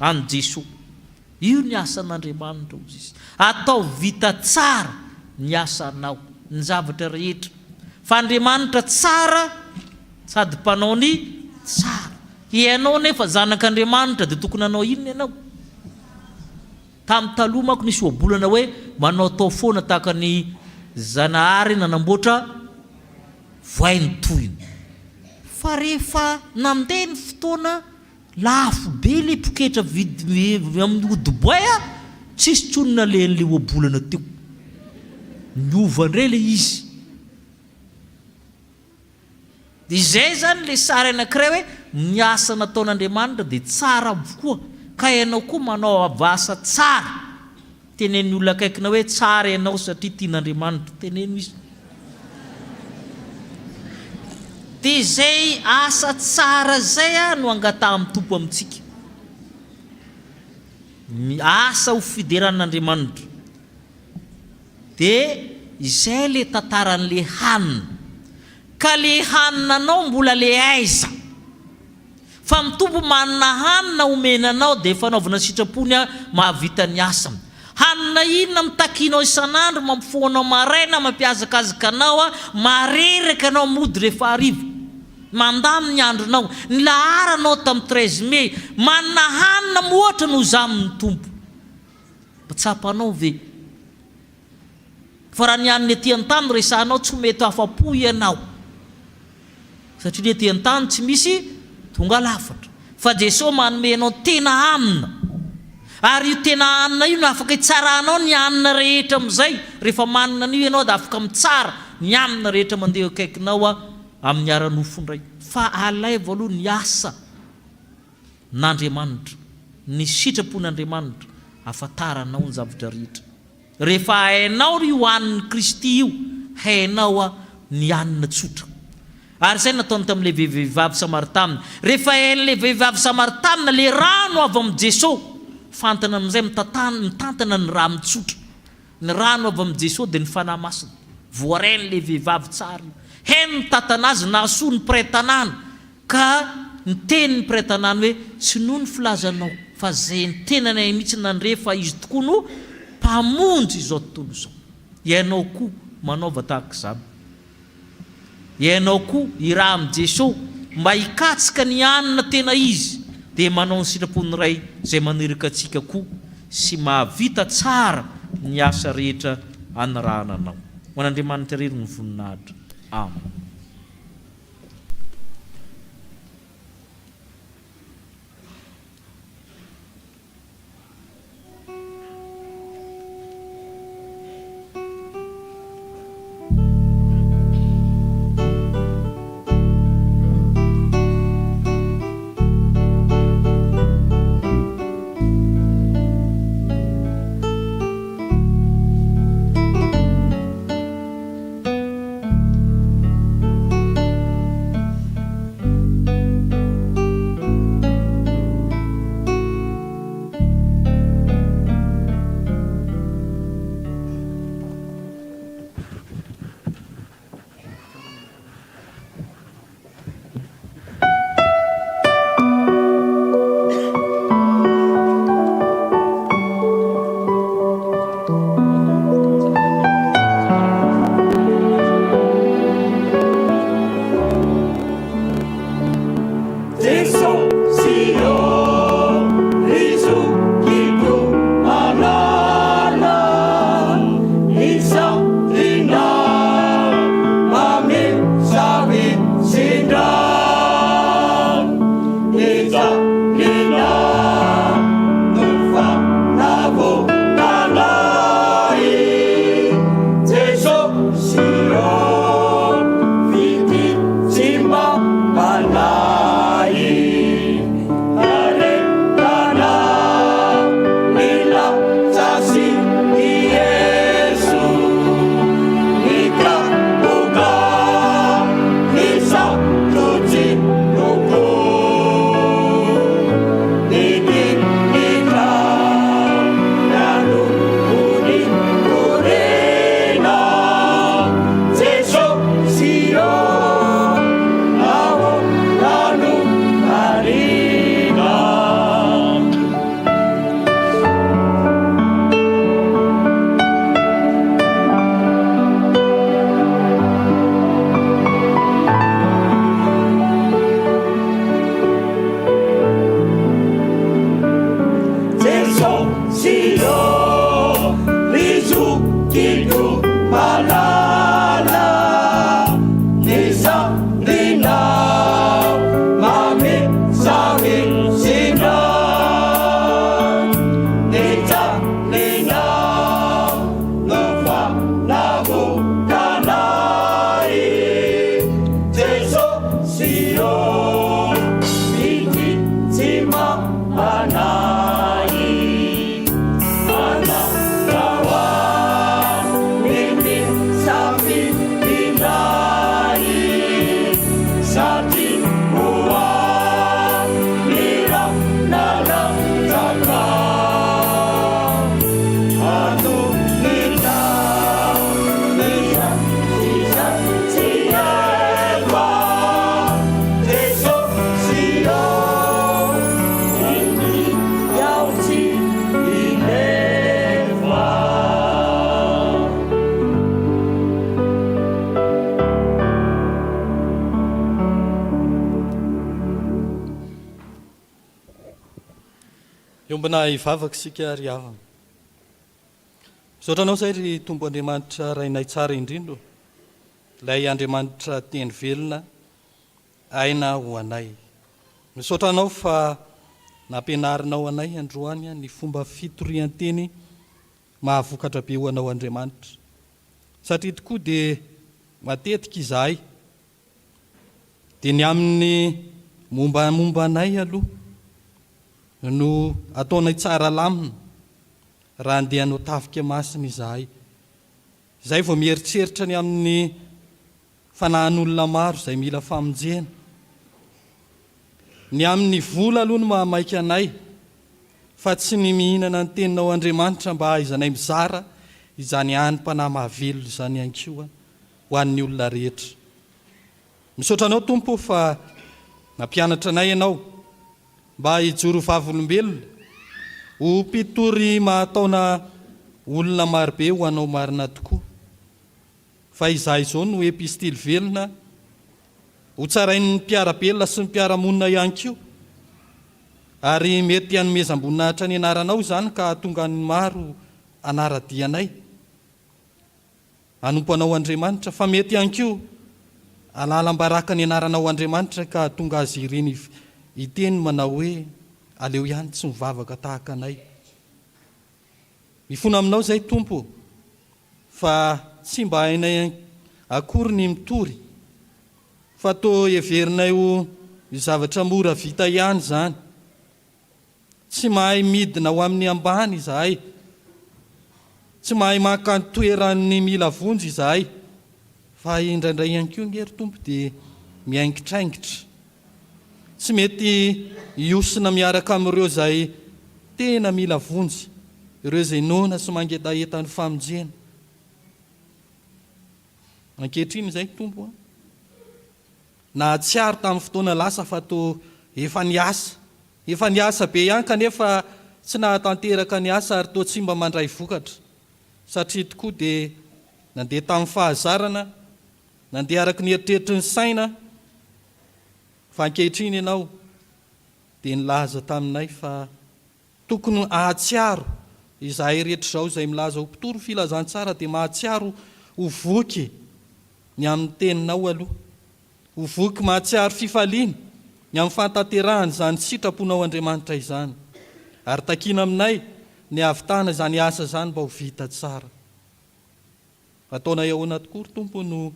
any Jesosy. Io ny asan'Andriamanitra izy. Atao vita tsara ny asanao, ny zavatra rehetra. Fa Andriamanitra tsara sady mpanao ny tsara. Ianao nefa zanak'Andriamanitra dia tokony anao inona ianao? Tamin'ny taloha manko nisy ohabolana hoe manao tao foana tahaka ny Zanahary nanamboatra voainy toyiny. Fa rehefa nandeha ny fotoana lafo be le poketra vidy amin'ny odiboay tsisy tsonina len'le ohabolana teo. Miova indray le izy. Izay zany le sary anankiray hoe ny asa nataon'Andriamanitra dia tsara avokoa ka ianao koa manao asa tsara. Tenen'ny olona akaikina hoe tsara ianao satria tian'Andriamanitra. Teneno izy. Dia izay asa tsara zay no angata amin'ny tompo amintsika. Asa ho fideran'Andriamanitra. Dia izay le tantaran'le hanina. Ka le hanina anao mbola le aiza. Fa amin'ny tompo manana hanina omenanao dia fanaovana sitrapony mahavita ny asany. Hanina inona mitakinao isan'andro, mampifoanao maraina, mampiazakazaka anao, mareraka anao mody rehefa hariva. Mandamy ny andronao. Ny laharanao tamin'ny 13 May, manana hanina moatra no zamin'ny tompo. Patsapanao ve? Fa raha ny hanina ety an-tany resahanao tsy mety afa-po ianao. Satria ety an-tany tsy misy tonga lafatra. Fa Jesosy manome anao tena hanina. Ary io tena hanina io no afaka hitsaranao ny hanina rehetra amin'izay. Rehefa manina an'io ianao dia afaka mitsara ny hanina rehetra mandeha akaikinao amin'ny ara-nofo indray. Fa alay voaloha ny asa n'Andriamanitra, ny sitrapon'Andriamanitra afantaranao ny zavatra rehetra. Rehefa hainao io hanin'ny Kristy io, hainao ny hanina tsotra. Ary izay nataony tamin'ilay vehivavy Samaritana. Rehefa hain'ilay vehivavy Samaritana le rano avy amin'ny Jesosy, fantana amin'izay mitantana ny rano tsotra. Ny rano avy amin'ny Jesosy dia ny fanahy masina. Voarain'ilay vehivavy tsara. Hainy ny tantana azy nahasoa ny mpiray-tanàna. Ka ny teny ny mpiray-tanàna hoe tsy noho ny filazanao fa zay ny tenanay mihitsy nandrefa izy tokoa no mpamonjy izao tontolo izao. Ianao koa manaova tahaka izany. Ianao koa iraha amin'ny Jesosy mba hikatsika ny hanina tena izy dia manao ny sitrapony iray izay manerika antsika koa sy mahavita tsara ny asa rehetra anarahananao. Ho an'Andriamanitra irery ny voninahitra. Amen. Iombana ivavaka sika ry havana. Misaotranao zay ry Tompo Andriamanitra rainay tsara indrindra, ilay Andriamanitra teny velona aina ho anay. Misaotranao fa nampianarinao anay androany ny fomba fitorian-teny mahavokatra be ho anao Andriamanitra. Satria tokoa dia matetika izahay dia ny amin'ny momba anay aloha no ataonay tsara lamina raha andeha hanao tafika masina izahay. Izay vao mieritreritra ny amin'ny fanahan'olona maro izay mila famonjena. Ny amin'ny vola aloha no mahamaika anay, fa tsy ny mihinana ny teninao Andriamanitra mba hahaizanay mizara izany hanim-panahy mahavelona izany ihany koa ho an'ny olona rehetra. Misaotranao Tompo fa nampianatra anay ianao mba hijoro vavolombelona, ho mpitory mahataona olona marobe ho anao marina tokoa. Fa izahay izao no epistily velona ho tsarain'ny mpiarabelona sy ny mpiaramonina ihany koa, ary mety hanomezam-boninahitra ny anaranao izany ka hahatonga ny maro anaradianay anompo anao Andriamanitra, fa mety ihany koa alalam-baraka ny anaranao Andriamanitra ka tonga azy ireny iteny manao hoe aleo ihany tsy mivavaka tahaka anay. Mifona aminao zay Tompo, fa tsy mba hainay akory ny mitory, fa to everinay ho zavatra mora vita ihany zany. Tsy mahay midina ho amin'ny ambany izahay, tsy mahay maka toeran'ny mila vonjy izahay, fa indraindray ihany koa ngery Tompo dia miaingitraingitra. Tsy mety hiosina miaraka amin'ireo izay tena mila vonjy, ireo izay nona sy mangedahetan'ny famonjena. Ankehitriny izay Tompo, na tsiaro tamin'ny fotoana lasa fa to efa niasa be ihany kanefa tsy nahatanteraka ny asa ary to tsy mba mandray vokatra. Satria tokoa dia nandeha tamin'ny fahazarana, nandeha araka ny eritreritry ny saina, fa ankehitriny ianao dia nilaza taminay fa tokony ahatsiaro izahay rehetra izao izay milaza ho mpitoro filazantsara dia mahatsiaro ho voky ny amin'ny teninao aloha, ho voky mahatsiaro fifaliana ny amin'ny fantanterahany izany sitraponao Andriamanitra izany, ary takina aminay ny havitana izany asa izany mba ho vita tsara. Ataonay ahoana tokoa Tompo no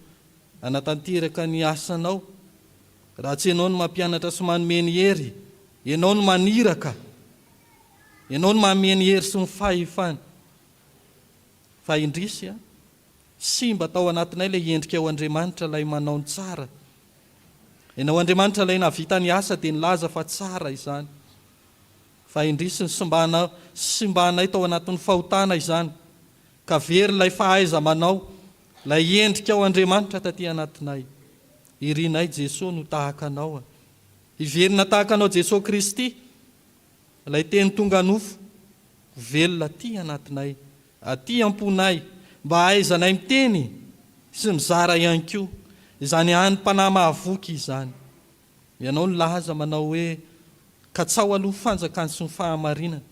anatanteraka ny asanao, raha tsy ianao no mampianatra sy manome ny hery, ianao no maniraka, ianao no manome ny hery sy ny fahefana. Fa indrisy sy mba tao anatinay ilay endrika ao Andriamanitra ilay manao ny tsara. Ianao Andriamanitra ilay navita ny asa dia nilaza fa tsara izany. Fa indrisy ny simbanay tao anatin'ny fahotana izany, ka very ilay fahaiza manao, ilay endrika ao Andriamanitra taty anatinay. Irinay Jesosy no tahaka anao, iverina tahaka anao Jesosy Kristy, ilay teny tonga nofo, velona aty anatinay, aty amponay, mba hahaizanay miteny sy mizara ihany koa, izany hany mpanahy mahavoky izany. Ianao no laza manao hoe katsao aloha fanjakany sy ny fahamarinana,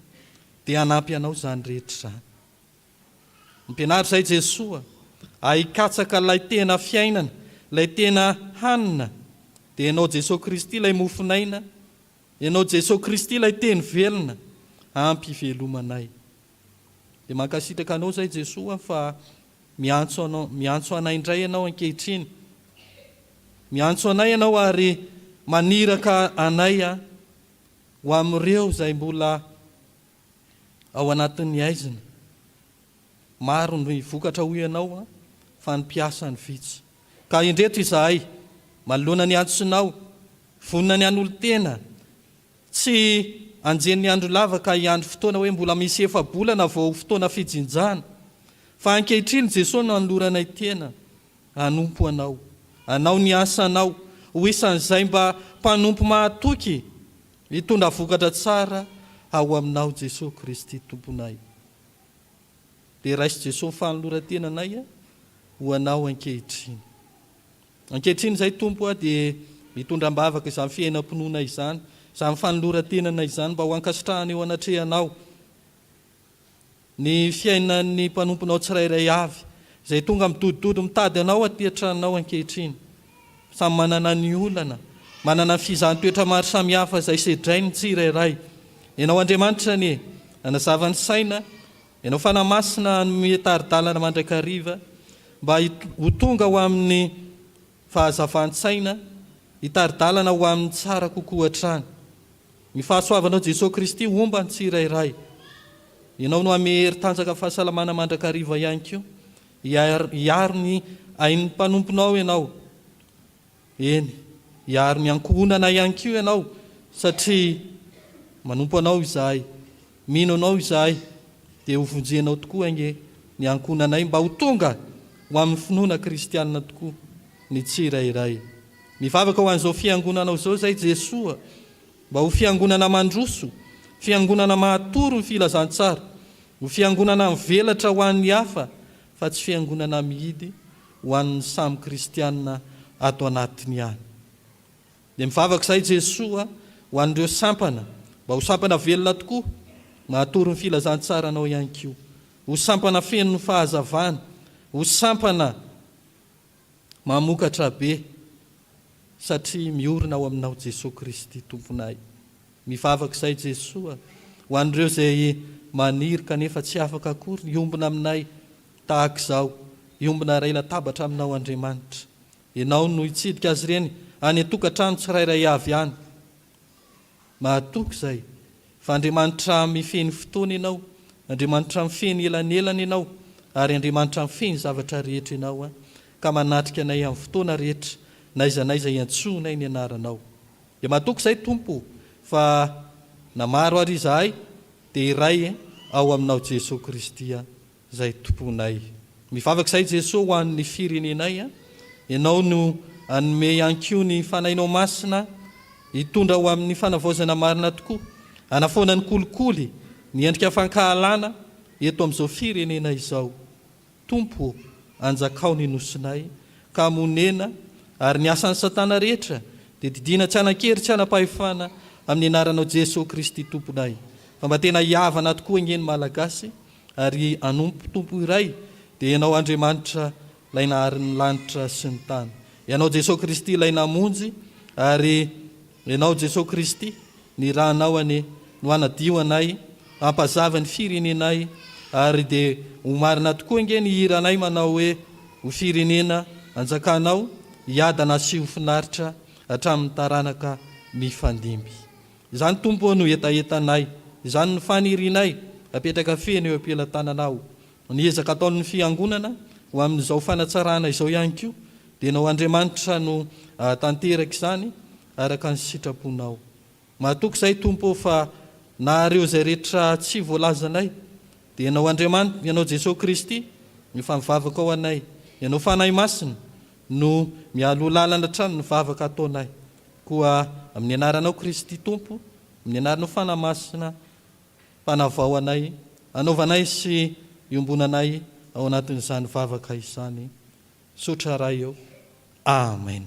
dia hanampy anao izany rehetra izany. Mpianary izay Jesosy, ahikatsaka ilay tena fiainana, ilay tena hanina, dia ianao Jesosy Kristy ilay mofinaina, ianao Jesosy Kristy ilay teny velona, ampy ivelomanay. Dia mankasitraka anao izay Jesosy fa miantso anay indray ianao ankehitriny, miantso anay ianao ary maniraka anay ho amin'ireo izay mbola ao anatin'ny aizina. Maro ny vokatra ho ianao fa ny mpiasa ny vitsy. Ka indreto izahay manoloana ny antsinao, vonina ny an'olo-tena, tsy anjeny ny andro lava ka hiandro fotoana hoe mbola misy efa-bolana vao fotoana fijinjana, fa ankehitriny Jesosy no anoloranay tena hanompo anao, anao ny asanao, ho isan'izay mba mpanompo mahatoky hitondra vokatra tsara ao aminao Jesosy Kristy Tomponay. Dia raisy Jesosy fanoloran-tenanay ho anao ankehitriny. Ankehitriny izay Tompo dia mitondra-bavaka izany fiainam-pinoana izany, izany fanoloran-tenana izany mba ho ankasitrahana eo anatrehanao ny fiainan'ny mpanomponao tsirairay avy, izay tonga mitoditody mitady anao aty an-tranonao ankehitriny. Samy manana ny olana, manana fizahn-toetra maro samihafa izay sedrainy tsirairay. Ianao Andriamanitra ny anazava ny saina, ianao fanamasina metaridalana mandraikariva, mba ho tonga ho amin'ny fahazavan-tsaina, hitaridalana ho amin'ny tsara kokoa hatrany. Ny fahasoavanao Jesosy Kristy omba ny tsirairay. Ianao no ame hery-tanjaka fahasalamana mandrakariva ihany koa, hiaro ny ain'ny mpanomponao ianao. Eny, hiaro ny ankohonana ihany koa ianao, satria manompo anao izahay, mino anao izahay, dia ho vonjenao tokoa ny ankohonanay mba ho tonga ho amin'ny finoana kristianina tokoa ny tsirairay. Mivavaka ho an'izao fiangonanao izao izay Jesosy, mba ho fiangonana mandroso, fiangonana mahatoro ny filazantsara, ho fiangonana mivelatra ho an'ny hafa, fa tsy fiangonana mihidy ho an'ny samy kristianina ato anatiny ihany. Dia mivavaka izay Jesosy ho an'ireo sampana, mba ho sampana velona tokoa, mahatoro ny filazantsara anao ihany koa. ho sampana feno ny fahazavana, ho sampana mamokatra be, satria miorina ao aminao Jesosy Kristy tomponay. Mivavaka izay Jesosy ho an'ireo izay maniry kanefa tsy afaka akory iombona aminay tahaka izao, iombona ray latabatra aminao Andriamanitra. Ianao no hitsidika azy ireny any an-tokantrano tsirairay avy ihany. Mahatoky izay fa Andriamanitra mifeny fotoana ianao, Andriamanitra mifeny elanelana ianao, ary Andriamanitra mifeny zavatra rehetra ianao ka manatrika anay amin'ny fotoana rehetra naizanaiza iantsonay ny anaranao. Dia mahatoky izay Tompo fa na maro ary izahay dia iray ao aminao Jesosy Kristy izay tomponay. Mivavaka izay Jesosy ho an'ny firenenay, ianao no anome ihany koa ny fanahinao masina hitondra ho amin'ny fanavaozana marina tokoa, anafoana ny kolikoly ny endrika fankahalana eto amin'izao firenena izao. Tompo, anjakao ny nosinay ka monena, ary ny asan'ny Satana rehetra dia didina tsy hanan-kery tsy hanam-pahefana amin'ny anaranao Jesosy Kristy tomponay. Fa mba tena hiavana tokoa ingeny malagasy, ary anompo tompo iray dia ianao Andriamanitra ilay naharin'ny lanitra sy ny tany. Ianao Jesosy Kristy ilay namonjy, ary ianao Jesosy Kristy ny rahanao ane no hanadio anay, hampazava ny firenenay, ary dia ho marina tokoa ingeny hiranay manao hoe ho firenena anjakanao hiadana sy ho finaritra hatramin'ny taranaka mifandimby. Izany Tompo no etaetanay, izany no fanirinay apetraka feno eo ampelantananao. Ny ezaka ataon'ny fiangonana ho amin'izao fanatsarana izao ihany koa dia nao Andriamanitra no tanteraka izany araka ny sitraponao. Mahatoky izay Tompo fa na ireo izay rehetra tsy voalazanay dia ianao Andriamanitra, ianao Jesosy Kristy mifamivavaka ao anay, ianao fanahy masina no mialo lalana hatrany ny vavaka ataonay. Koa amin'ny anaranao Kristy Tompo, amin'ny anaranao fanahy masina, fanavao anay, anaovanay sy iombonanay ao anatin'izany vavaka izany. Sotra ray eo. Amen.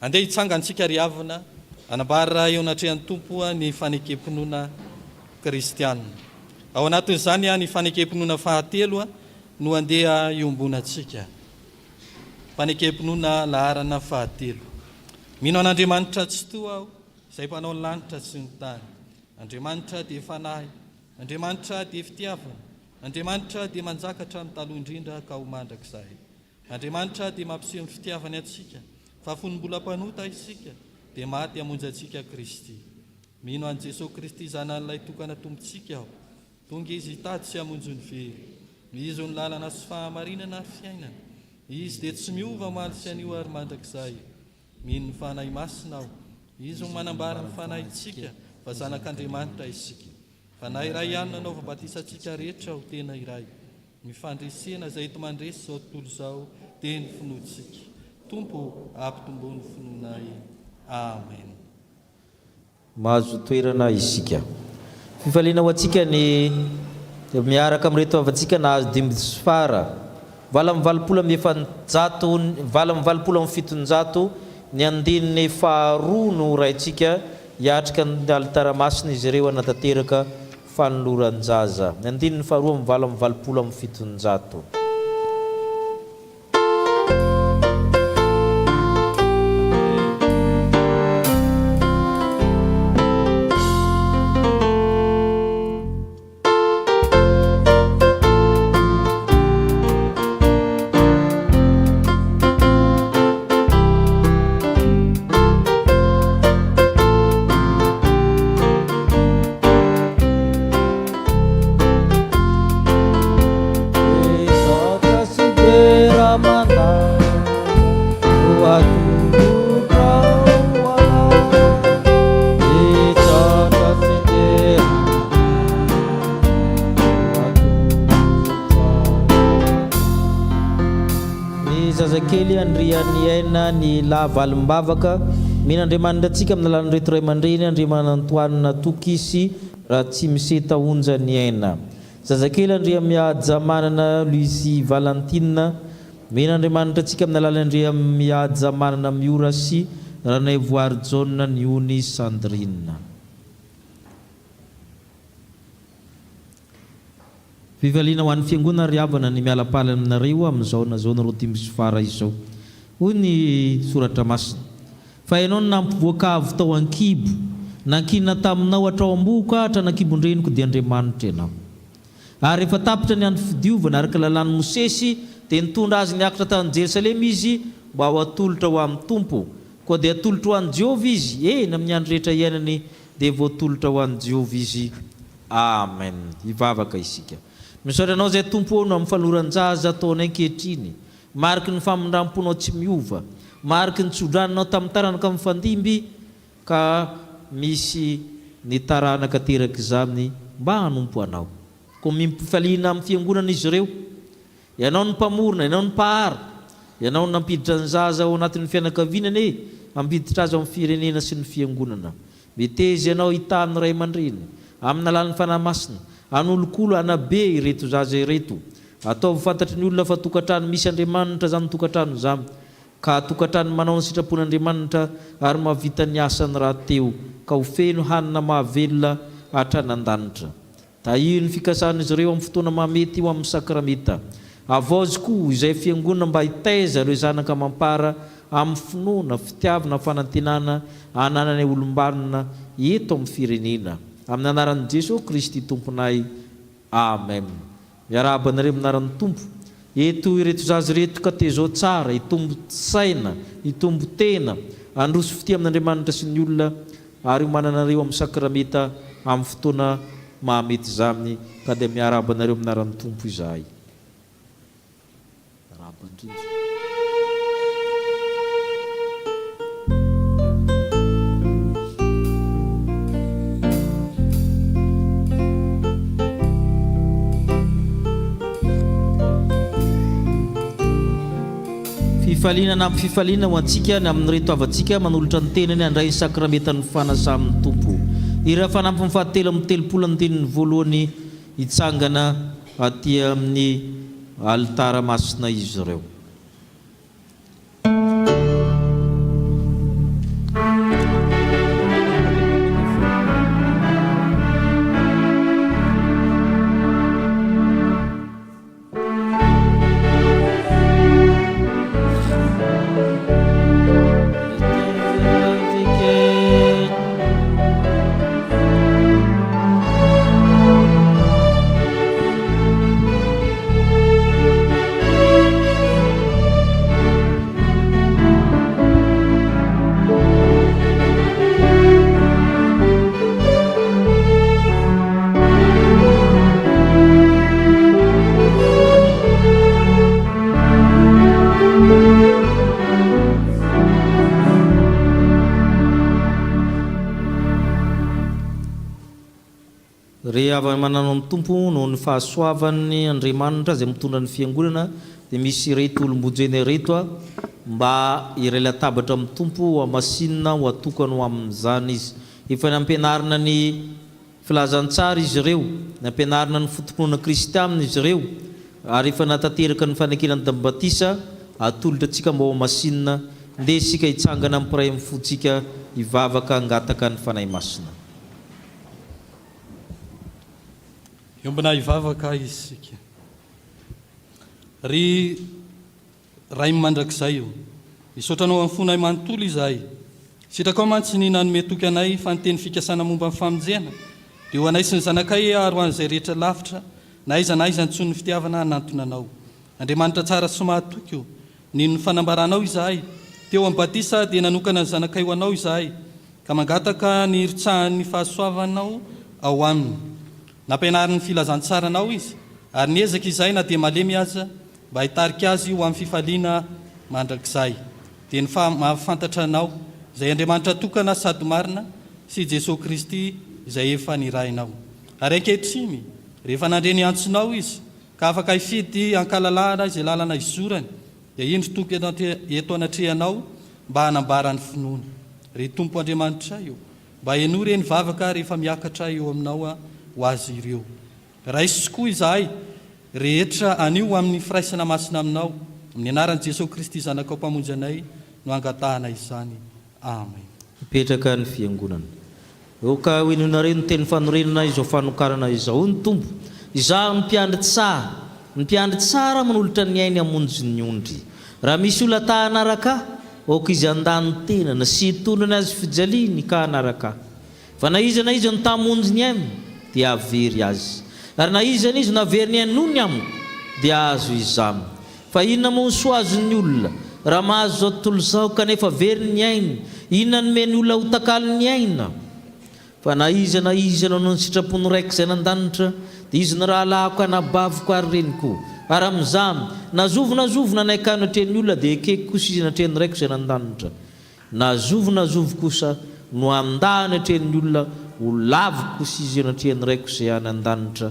Andeha hitsangantsika riavana anambara eo anatrehan'ny Tompo ny fanekempinoana kristianina. Ao anatin'izany ny fanekempinoana fahatelo no andeha iombonantsika. Fanekempinoana laharana fahatelo. Mino an'Andriamanitra tsy toa aho, izay mpanao ny lanitra sy ny tany. Andriamanitra dia fanahy, Andriamanitra dia fitiavana, Andriamanitra dia manjakatra amin'ny taloha indrindra ka ho mandrakizay. Andriamanitra dia mampiseho ny fitiavany antsika, fa fonom-bolam-panota isika dia maty hamonjy antsika Kristy. Mino an' Jesosy Kristy zanan'ilay tokana tompontsika aho, tonga izy hitady sy hamonjy ny very. Izy ny lalana sy fahamarinana ary fiainana, izy dia tsy miova maly sy anio ary mandrakizay. Mino ny fanahy masina aho, izy no manambara ny fanahitsika fa zanak'Andriamanitra isika. Fanahy iray ihany nanaova batisantsika rehetra ho tena iray. Mifandresena izay eto mandresy izao tontolo izao teny finoantsika. Tompo ampitombo ny finoanay. Amen. Mahazo toerana isika. Fifaliana ho antsika ny miaraka amin'reto avantsika nahazo 5 fara. 700 ny andininy faharoa no raintsika hiatrika ny alitaramasina izy ireo anatanteraka fanoloran-jaza. Ny andininy faharoa amin'ny 700. Zazakely andriany aina ny lavalim-bavaka min'Andriamanitra antsika amin'ny alalan'ny reto ray aman-dreny Andriamanantoanina tokisy raha tsy miseta onja ny aina. Zazakely andria mihaja manana Luizy Valentina min'Andriamanitra antsika amin'ny alalan'andria mihaja manana Miora sy ranay voary Jaune ny ony Sandrine. Fivaliana ho an'ny fiangonana ry havana ny miala-paly aminareo amin'izao na zao na roa dimy sy fara izao. Hoy ny soratra masina. Fa ianao no nampivoakavo tao ankibo, nankina taminao hatrao am-boka hatra nankibon-dreniko dia Andriamanitra ianao. Ary efa tapitra ny andro fidiovana araka lalàn'ny Mosesy dia nitondra azy niakatra tany Jerusalema izy mba ho atolotra ho amin'ny Tompo. Koa dia atolotra ho an'i Jehovah izy, eny amin'ny andro rehetra iainany dia voatolotra ho an'i Jehovah izy. Amen. Hivavaka isika. Misaotra anao izay Tompo no amin'ny fanoran-jaza ataonay ankehitriny. Mariky ny famindram-ponao tsy miova, mariky ny tsodraninao tamin'ny taranaka mifandimby ka misy ny taranaka teraka izany mba hanompo anao. Koa mimpifaliana amin'ny fiangonana izy ireo, ianao ny mpamorona, ianao ny mpahary, ianao ny nampiditra ny zaza ao anatin'ny fianakavianany, mampiditra azy amin'ny firenena sy ny fiangonana. Mitezy ianao hitany ray aman-dreny amin'ny alalan'ny fanahy masina, hanolokolo hanabe ireto zaza ireto. Ataovy fantatry ny olona fa tokantrano misy Andriamanitra zany tokantrano zany, ka tokantrano manao ny sitrapon'Andriamanitra ary mahavita ny asany raha teo, ka ho feno hanina mahavelona hatranan-danitra. Tahio ny fikasan'izy ireo amin'ny fotoana mamety eo amin'ny sakramenta. Avozy koa izay fiangonana mba hitaiza ireo zanaka mampara amin'ny finoana, fitiavana, fanantenana, ananany olombanona eto amin'ny firenena. Amin'ny anaran'i Jesosy Kristy Tomponay. Amen. Miarabanareo minaran'ny Tompo. Eto ireto zaza ireto ka tezao tsara, hitombo saina, hitombo tena, androso fity amin'Andriamanitra sy ny olona ary mananareo amin'ny sakramenta amin'ny fotoana mahamety izany ka dia miarabanareo minaran'ny Tompo izahay. Fifaliana na fifaliana ho antsika ny amin'ny reto avantsika manolotra ny tenany handray ny sakramenta ny fanasa amin'ny Tompo. Ira fanampy ny fahatelo amin'ny telopolo ny teniny voalohany hitsangana aty amin'ny alitara masina izy ireo. Rehefa manano amin'ny Tompo noho ny fahasoavan'ny Andriamanitra izay mitondra ny fiangonana dia misy reto olombonjena reto mba iray latabatra amin'ny Tompo hamasinina ho atokana ho amin'izany izy. Efa nampianarina ny filazantsara izy ireo, nampianarina ny fotompona kristianina izy ireo, ary efa natateraka ny fanankinan'ny Tambatisa atolotra antsika mba ho hamasinina ndeha isika hitsangana amin'ny piray amin'ny fontsika hivavaka hangataka ny fanahy masina. Iombana hivavaka isika. Ry ray mandrakizay io. Misaotranao amin'ny fonay manontolo izahay. Sitraka mantsy ny nanome toky anay fa ny teny fikasana momba ny famonjena. Dia ho anay sy ny zanakay ary ho an'izay rehetra lavitra, na aiza ny tsony fitiavana nantona anao. Andriamanitra tsara sy mahatoky io. Ny fanambaranao izahay. Teo amin'ny batisa dia nanokana ny zanakay ho anao izahay, ka mangataka ny iritsahan'ny fahasoavanao ao aminy. Nampianarin'ny filazantsaranao izy, ary niezaka izahay na dia malemy aza mba hitarika azy ho amin'ny fifaliana mandrakizay. Dia ny mahafantatra anao izay Andriamanitra tokana sady marina sy Jesosy Kristy izay efa nirainao. Ary ankehitriny rehefa nandre ny antsonao izy ka afaka hifidy ankalalahana izay lalana izorany, dia indro toky eto anatrehanao mba hanambarany finoana. Ry Tompo Andriamanitra io, mba hianory eny vavaka rehefa miakatra eo aminao ho azy ireo. Raisy koa izahay rehetra anio amin'ny firaisana masina aminao, amin'ny anaran'i Jesosy Kristy zanakao mpamonjy anay no angatahana izany. Amen. Mipetraka ny fiangonana. Eo ka hoinonareo ny teny fanorenana izao fanokarana izao ny Tompo izaho ny mpiandry tsara manolotra ny ainy hamonjy ny ondry. Raha misy olona ta hanaraka aoka izy andany tenana sy hitondrony azy fijaliany ka hanaraka. Fa na izy no tamonjy ny ainy dia avery azy, ary na izy navery ny ainy noho ny amiko dia azo izamy. Fa inona moa so azony olona raha mahazo zao tontolo zao kanefa very ny ainy? Inona nomeny olona ho takaliny aina? Fa na izy anao no sitrapony raiky izay nandanitra dia izy ny raha lahako anabaviko ary reniko. Ary amin'izany nazovona naikano hatreny olona dia ekeko kosa izy natreny raiko izay nandanitra. Nazovona kosa no andahany hatreny olona ho laviko kosa izy natreny raiko izay anandanitra.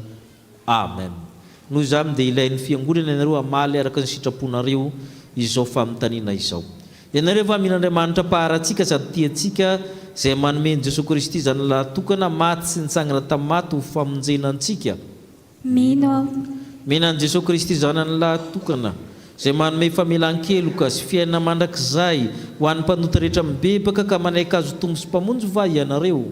Amen. Noho izany dia ilain'ny fiangonana ianareo amaly araka ny sitraponareo izao fanontaniana izao. Ianareo fa min'Andriamanitra paharantsika sady tiantsika izay manomeny Jesosy Kristy izany lahatokana maty sy nitsangana tamin'ny maty ho famonjena antsika. Mino Jesosy Kristy izany ny lahatokana izay manome famelan-keloka sy fiainana mandrakizay ho an'ny mpanota rehetra mibebaka ka manaiky azo tombo sy mpamonjy va ianareo?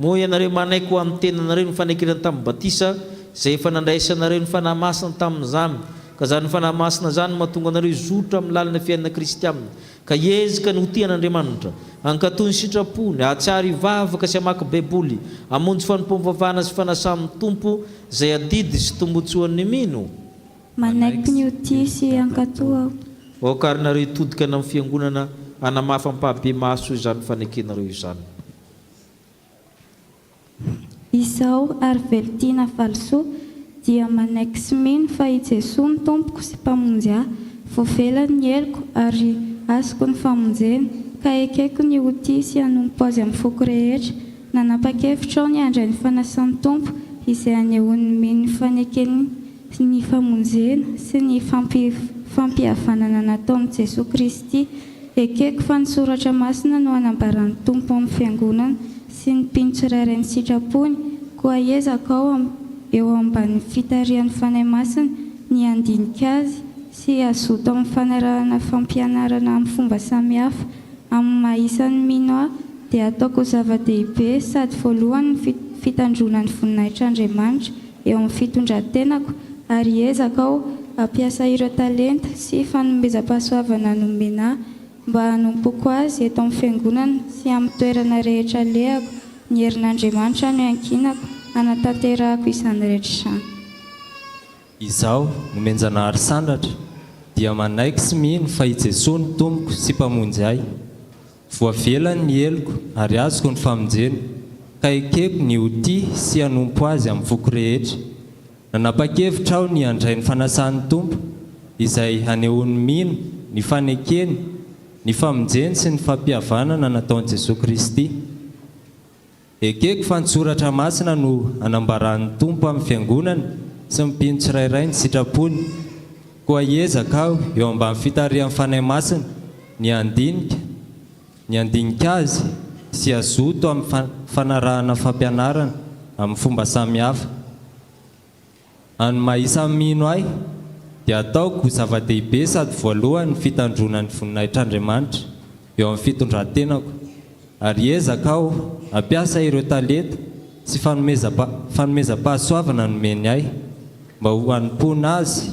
Moa ianareo manaiky ho amin'ny tenanareo ny fanaikinana tamin'ny batisa izay efa nandraisanareo ny fanahy masina tamin'izany, ka zany fanahy masina zany mahatonga anareo zotra amin'ny lalina fiainana Kristy aminy, ka ezaka ny ho tian'Andriamanitra, ankatony sitrapony, ahatsiaro ivavaka sy hamaky baiboly, hamonjy fanompoam-bavahana sy fanasan'ny Tompo izay adidy sy tombotsoan'ny mino. Manaiky ny oti sy ankatoa. Kary nareo hitodika amin'ny fiangonana hanamafa mpahabe maso izany fanekenareo izany. Izao ary velitiana falso dia manaiky sy mino fa i Jesosy ny Tompoko sy mpamonjy ahy, voavelany ny heliko ary azoko ny famonjena, ka ekeko ny oti sy hanompo azy amin'ny foko rehetra. Nanapa-kevitra aho ny handray ny fanasan'ny Tompo izay anehoany mino ny fanekeny ny famonjena sy ny fampihavanana nataon'i Jesosy Kristy. Ekeko fa ny soratra masina no hanambaran'ny Tompo amin'ny fiangonana sy ny mpino tsirairay ny sitrapony, koa ezaka ao eo ambanin'ny fitarian'ny fanahy masina ny andinika azy sy azoto amin'ny fanarahana fampianarana amin'ny fomba samihafa. Amin'ny maha-isan'ny mino ahy dia ataoko zava-dehibe sady voalohany ny fitandronan'ny voninahitran'Andriamanitra eo amin'ny fitondran-tenako, ary ezaka ao ampiasa ireo talenta sy fanomezam-pahasoavana nomena mba hanompoko azy eto amin'ny fiangonana sy amin'ny toerana rehetra lehako. Ny herin'Andriamanitra no ankinako hanatanterahako izany rehetra izany. Izaho nomenjanahary sandratra dia manaiky sy mino fa i Jesosy ny Tompoko sy mpamonjy ahy, voavelany ny heliko ary azoko ny famonjena, ka ekeko ny oti sy hanompo azy amin'ny foko rehetra. Nanapa-kevitra aho ny handray ny fanasan'ny Tompo izay hanehoany mino ny fanekeny, ny famonjeny sy ny fampihavanana nataon'i Jesosy Kristy. Ekeko fa ny soratra masina no hanambaran'ny Tompo amin'ny fiangonana sy ny mpino tsirairay ny sitrapony, koa ezaka aho eo ambany fitarian'ny fanahy masina ny andinika azy sy azoto amin'ny fanarahana fampianarana amin'ny fomba samihafa. Any maha-isan'ny mino ahy dia ataoko zava-dehibe sady voalohany ny fitandronan'ny voninahitran'Andriamanitra eo amin'ny fitondran-tenako, ary ezaka aho ampiasa ireo talenta sy fanomezam-pahasoavana nomeny ahy mba ho hanompona azy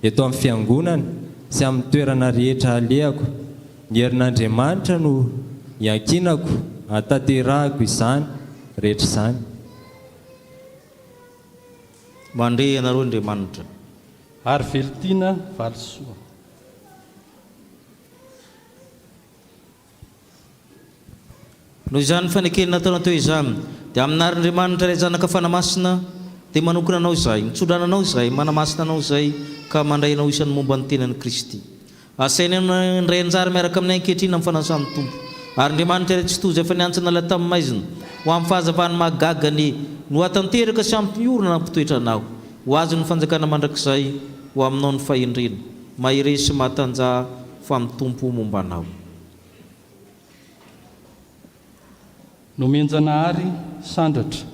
eto amin'ny fiangonana sy amin'ny toerana rehetra alehako. Ny herin'Andriamanitra no iankinako hatanterahako izany rehetra izany. Mandre ianareo Andriamanitra. Ary velitiana valisoa. Noho izany fanekena nataonao teo izany dia amin'Andriamanitra ilay zanaka fanamasina dia manokana anao izay, nitsodrananao izay, manamasina anao izay ka mandrainao isan'ny momba ny tenan'i Kristy. Asaina indray anjara miaraka amin'ny ankehitriny amin'ny fanasan'ny Tompo. Ary Andriamanitra ilay tsy toy izay efa niantsana ilay tamin'ny maizina ho amin'ny fahazavany mahagagany no hatanteraka sy ampy-orona nampitoetra anao, ho azy ny fanjakana mandrakizay ho aminao ny fahendrena, mahire sy mahatanja fa amin'ny Tompo momba anao. Nomenjanahary sandratra.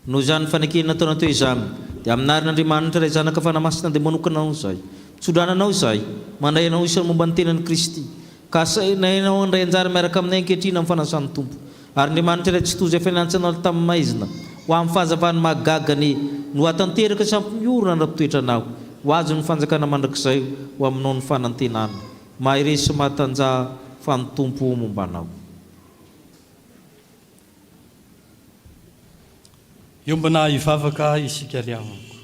Noho izany fanekena nataonao teo izany dia amin'Andriamanitra ilay zanaka fanamasina dia manokana anao izay, tsodrananao izay, mandray anao isan'ny momba ny tenan'i Kristy, ka sainao andray anjara miaraka aminay ankehitrina amin'ny fanasan'ny tompo ary Andriamanitra ilay tsy tozy fiainantsanao tamin'ny maizina ho amin'ny fahazavany mahagagany no atanteraka sampy miorona ra-pitoetranao ho azo ny fanjakana mandrakizay ho aminao ny fanantenana mahiresy matanja fa ny tompo mombanao. iombana ivavaka isika liavako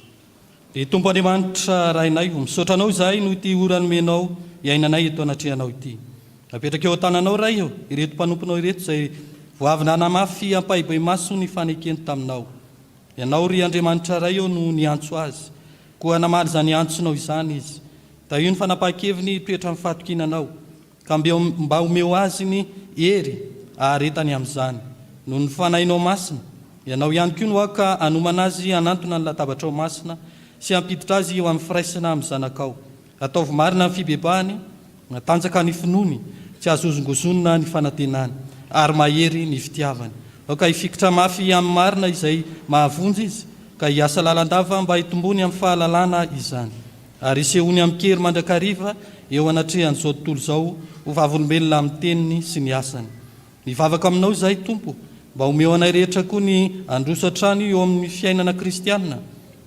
dia tompo Andriamanitra rainay misaotranao izahay no ity orany menao iainanay eto anatrehanao ity apetraka eo an-tananao ray eo ireto mpanomponao ireto izay voavina namafy ampahibay maso ny fanekeny taminao ianao ry Andriamanitra ray eo no niantso azy koa namaly izany antsonao izany izy da io ny fanapahan-keviny toetra amin'ny fatokinanao ka mba omeo azy ny hery aharetany amin'izany no ny fanahinao masina ianao ihany koa no aka anomana azy anantona ny latabatrao masina sy ampiditra azy eo amin'ny firaisana amin'ny zanakao ataovy marina ny fibebahany tanjaka ny finony tsy azozongozonina ny fanantenany ary mahery ny fitiavany ka ifikitra mafy amin'ny marina izay mahavonjy izy ka hiasa lalandava mba hitombony amin'ny fahalalana izany ary isehony amin'ny kery mandrakariva eo anatrehan'izao tontolo izao ho vavolombelona amin'ny teniny sy ny asany mivavaka aminao izay tompo mba omeo anay rehetra koa ny androsatrany eo amin'ny fiainana kristianina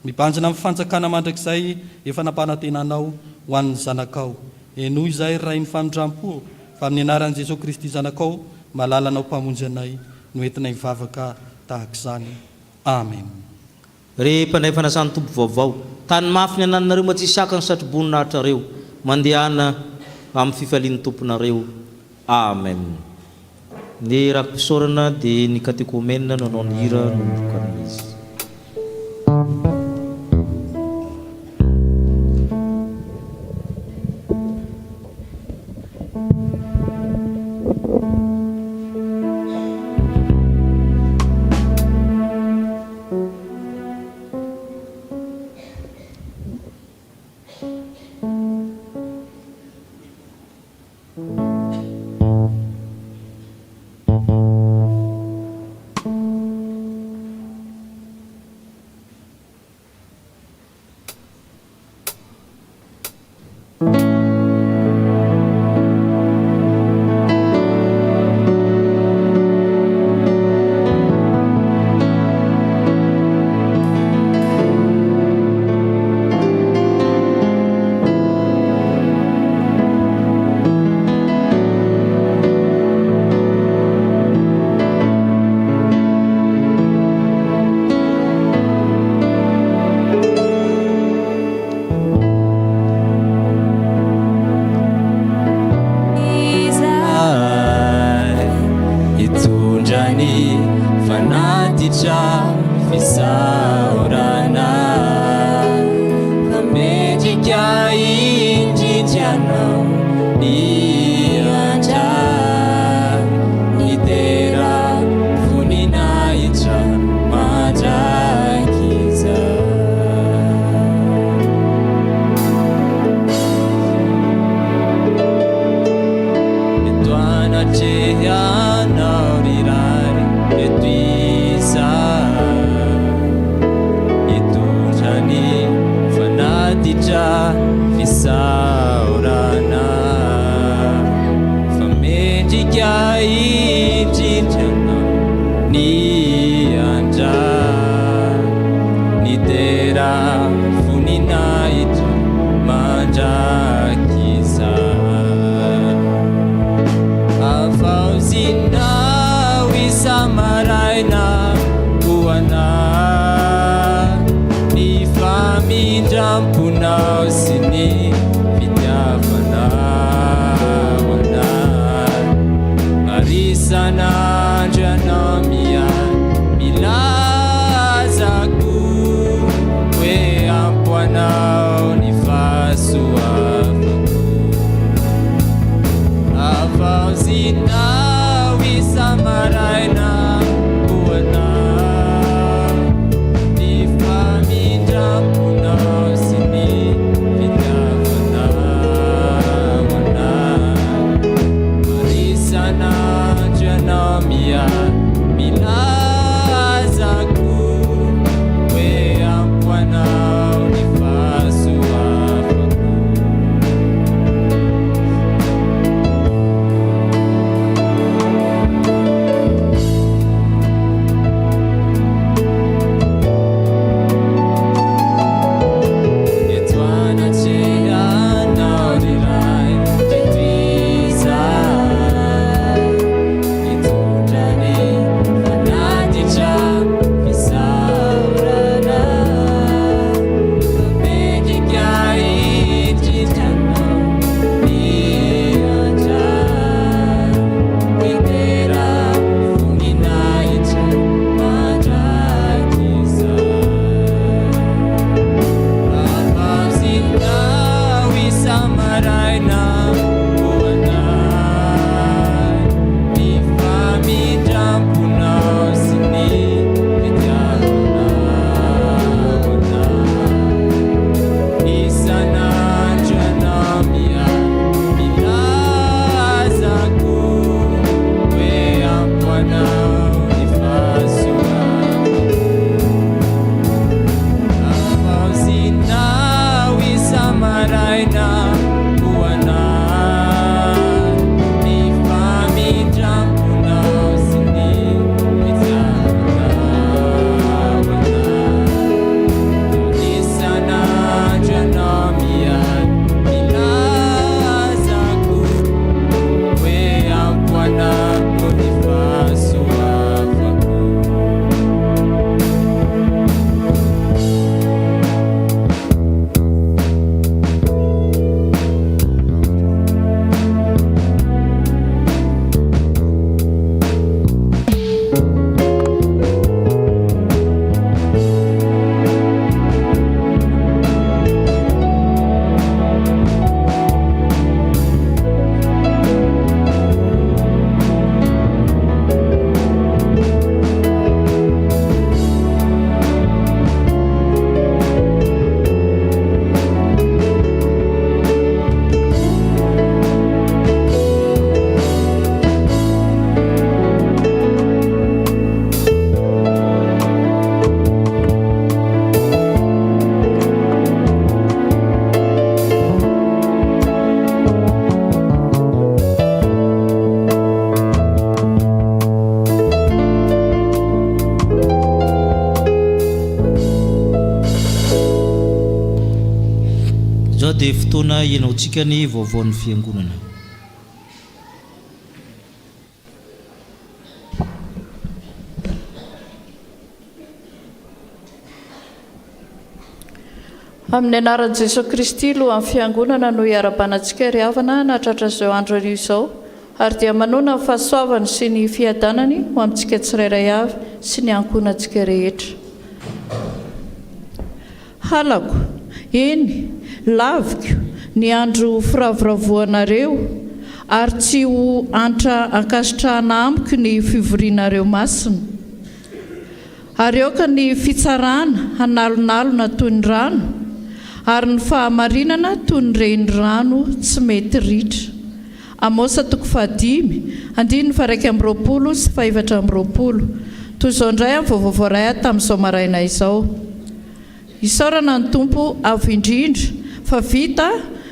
mibanjina amin'ny fanjakana mandrakizay efa nampanantenanao ho an'ny zanakao enoho izay ray ny famindram-po fa amin'ny anaran'i Jesosy Kristy zanakao malalanao mpamonjy anay no entinay mivavaka tahaka izany amen. Rehefa nay fanasan'ny tompo vaovao tany mafy ny ananareo mba tsy sakany satroboninahitra mandehana amin'ny fifalian'ny tomponareo amen. Ny rakom-pisaorana dia ny katekomena no anao ny hira no mirokan'izy. dia fotoana ianaontsika ny vaovaon'ny fiangonana. Amin'ny anaran'i Jesosy Kristy lohan'ny fiangonana no iara-banantsika ry havana nahatratra izao andro anio izao, ary dia manona ny fahasoavany sy ny fiadanany ho amintsika tsirairay avy sy ny ankonantsika rehetra. Halako, eny, laviko ny andro firavoravoanareo, ary tsy ho antra ankasitrahana amiko ny fivorianareo masina. Ary aoka ny fitsarana hanalonalona toy ny rano, ary ny fahamarinana toy ny renirano tsy mety ritra. Amosa 5:2 sy 7:20. Toy izao indray amin'ny vaovao iray tamin'izao maraina izao. Isaorana ny Tompo avo indrindra, fa vita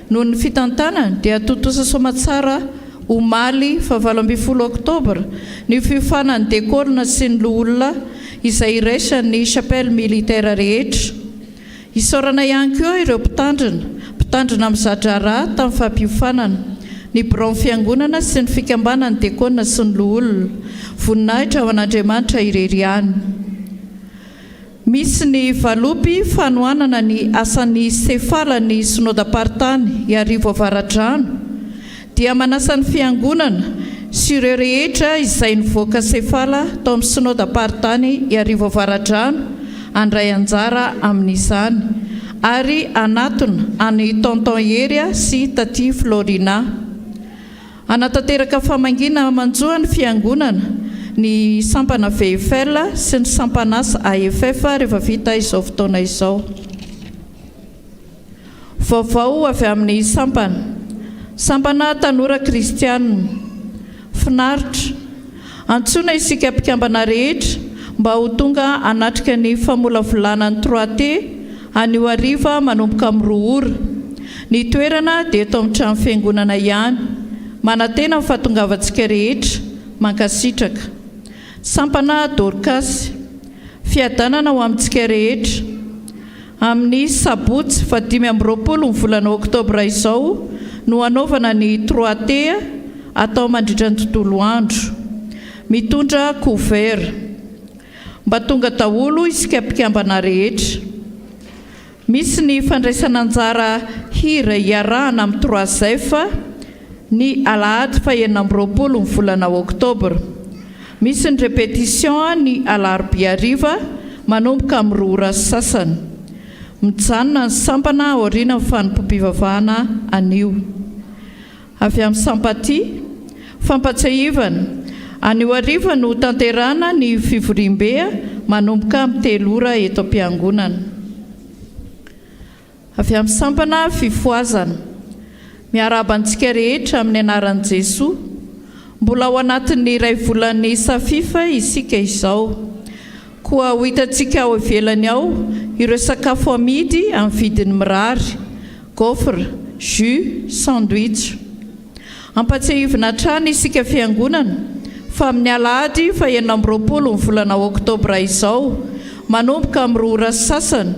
noho ny fitantanana dia totosa soamatsara omaly 20 Oktobra ny fifanany dekolina sy ny loholona izay iraisan'ny chapelle militaire rehetra. Isaorana ihany koa ireo mpitandrina amin'ny zajara tamin'ny fampiofanana, ny birao fiangonana sy ny fikambanany dekolina sy ny loholona, voninahitra ho an'Andriamanitra ireriany. Misy ny valopy fanohanana ny asan'ny sefala ny synodam-paritany iarivo avaradrano, dia manasa ny fiangonana sy ireo rehetra izay nivoaka sefala tao amin'ny synodam-paritany iarivo avaradrano andray anjara amin'izany, ary anatona any tonton-hery sy taty Florina. Anatanteraka famangina manjoan'ny fiangonana ny sampana VFL sy ny sampanasa AFF rehefa vita izao fotoana izao. Vaovao avy amin'ny sampana tanora kristianina. Finaritra, antsoina isika mpikambana rehetra mba ho tonga anatrika ny famolavolana ny 3T anio hariva manomboka amin'ny 2 ora. Ny toerana dia eto amin'ny trano fiangonana ihany, manantena ny fahatongavantsika rehetra mankasitraka. Sampana Dorcas, fiadanana ho amintsika rehetra. Amin'ny sabotsy 15 ny volana Oktobra izao no hanaovana ny 3T atao mandritra ny tontolo andro, mitondra couvert mba tonga daholo isika mpikambana rehetra. Misy ny fandraisana anjara hira iarahana amin'ny 3F ny alahady 19 ny volana Oktobra. Misy ny répétition ny alarobia hariva manomboka amin'ny 2 ora sasany. Mijanona ny sampana aoriana ny fanompom-pivavahana anio. Avy amin'ny sampaty, fampatsiahivana, anio hariva no tanterana ny fivoriam-bea manomboka amin'ny 3 ora eto am-piangonana. Avy amin'ny sampana fifoazana, miarabantsika rehetra amin'ny anaran'i Jesosy, mbola ao anatin'ny iray volan'ny safifa isika izao, koa ho hitantsika ao ivelany ao ireo sakafo amidy amin'ny vidiny mirary, gaufre, jus, sandwich. Ampatsiahivana hatrany isika fiangonana fa amin'ny alahady 19 ny volana Oktobra izao manomboka amin'ny 2 ora sasany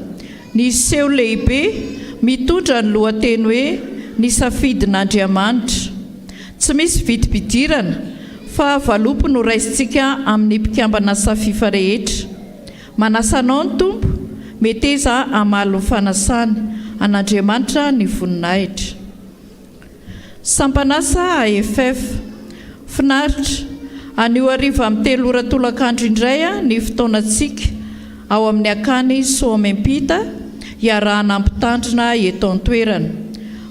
ny seho lehibe mitondra ny lohateny hoe ny safidin'Andriamanitra. Tsy misy vidim-pidirana fa valopy no raisintsika amin'ny mpikambana safifa rehetra. Manasanao ny Tompo, meteza amaly ny fanasany, an'Andriamanitra ny voninahitra. Sampanasa AFF, finaritra, anio hariva amin'ny 3 ora tolakandro indray ny fotoanantsika ao amin'ny akany soamempita iarahana ampitandrina eto an-toerana,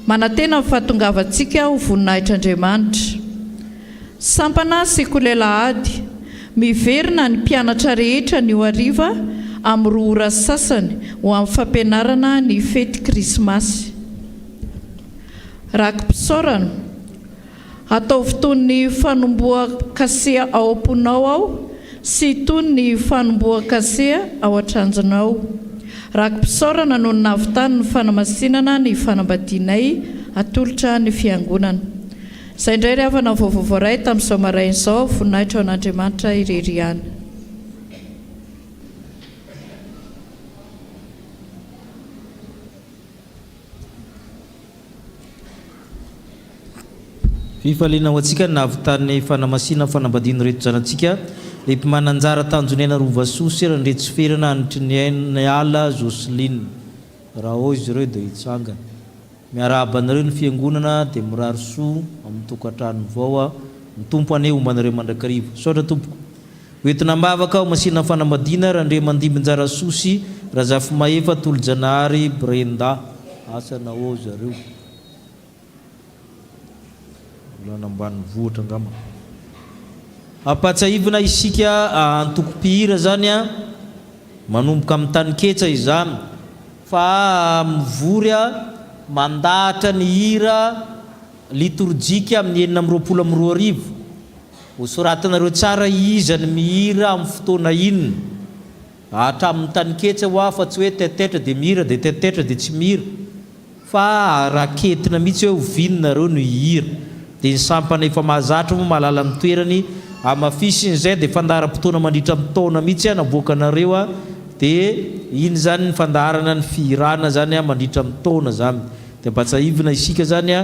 manantena ny fahatongavantsika ho voninahitr'Andriamanitra. Sampana sekolelahady, miverina ny mpianatra rehetra ny hariva amin'ny 2 ora sasany ho amin'ny fampianarana ny fety krismasy. Rakim-pisaorana, ataovy toy ny fanomboan-kasea ao am-ponao ao sy toy ny fanomboan-kasea ao an-tranjonao. Rakim-pisaorana no navitany ny fanamasinana ny fanambadianay atolotra ny fiangonana. Izay indray ry havana vaovao iray tamin'izao maraina izao, voninahitra ao an'Andriamanitra ireriany. Fifaliana ho antsika navitany fanamasina fanambadiana reto zanatsika le mpimananjara tanjonena Rovasosy Randretsyferana anitry ala Joseline raha o izy ireo dia hitsangana miarabanareo ny fiangonana dia mirary soa amin'ny tokantrano vao ny tompo ane ombanareo mandrakarivo saotra tompoko hoentina mavaka ao masina fanambadiana Randre Mandimbinjara Sosy Razafy Mahefa Tolo-Janahary Brenda asana o zareo ambany vohatra ngamba apatsaivina isika antokopihira zany a manomboka amin'ny taniketsa izany fa mivory mandahatra ny hira liturjika amin'ny 422 hosoratanareo tsara izany mihira amin'ny fotoana inona hatramin'ny taniketsa ho fa tsy hoe tetetra dia mihira dia tetetra dia tsy mihira fa raketina mihitsy hoe hovininareo no hihira dia ny sampana efa mahazatra moa mahalala amin'ny toerany amafisin'izay dia fandaharam-potoana mandritra amin'ny taona mihitsy naboakanareo dia iny zany ny fandaharana ny fihirana zany mandritra amin'ny taona zany dia mpatsaivina isika zany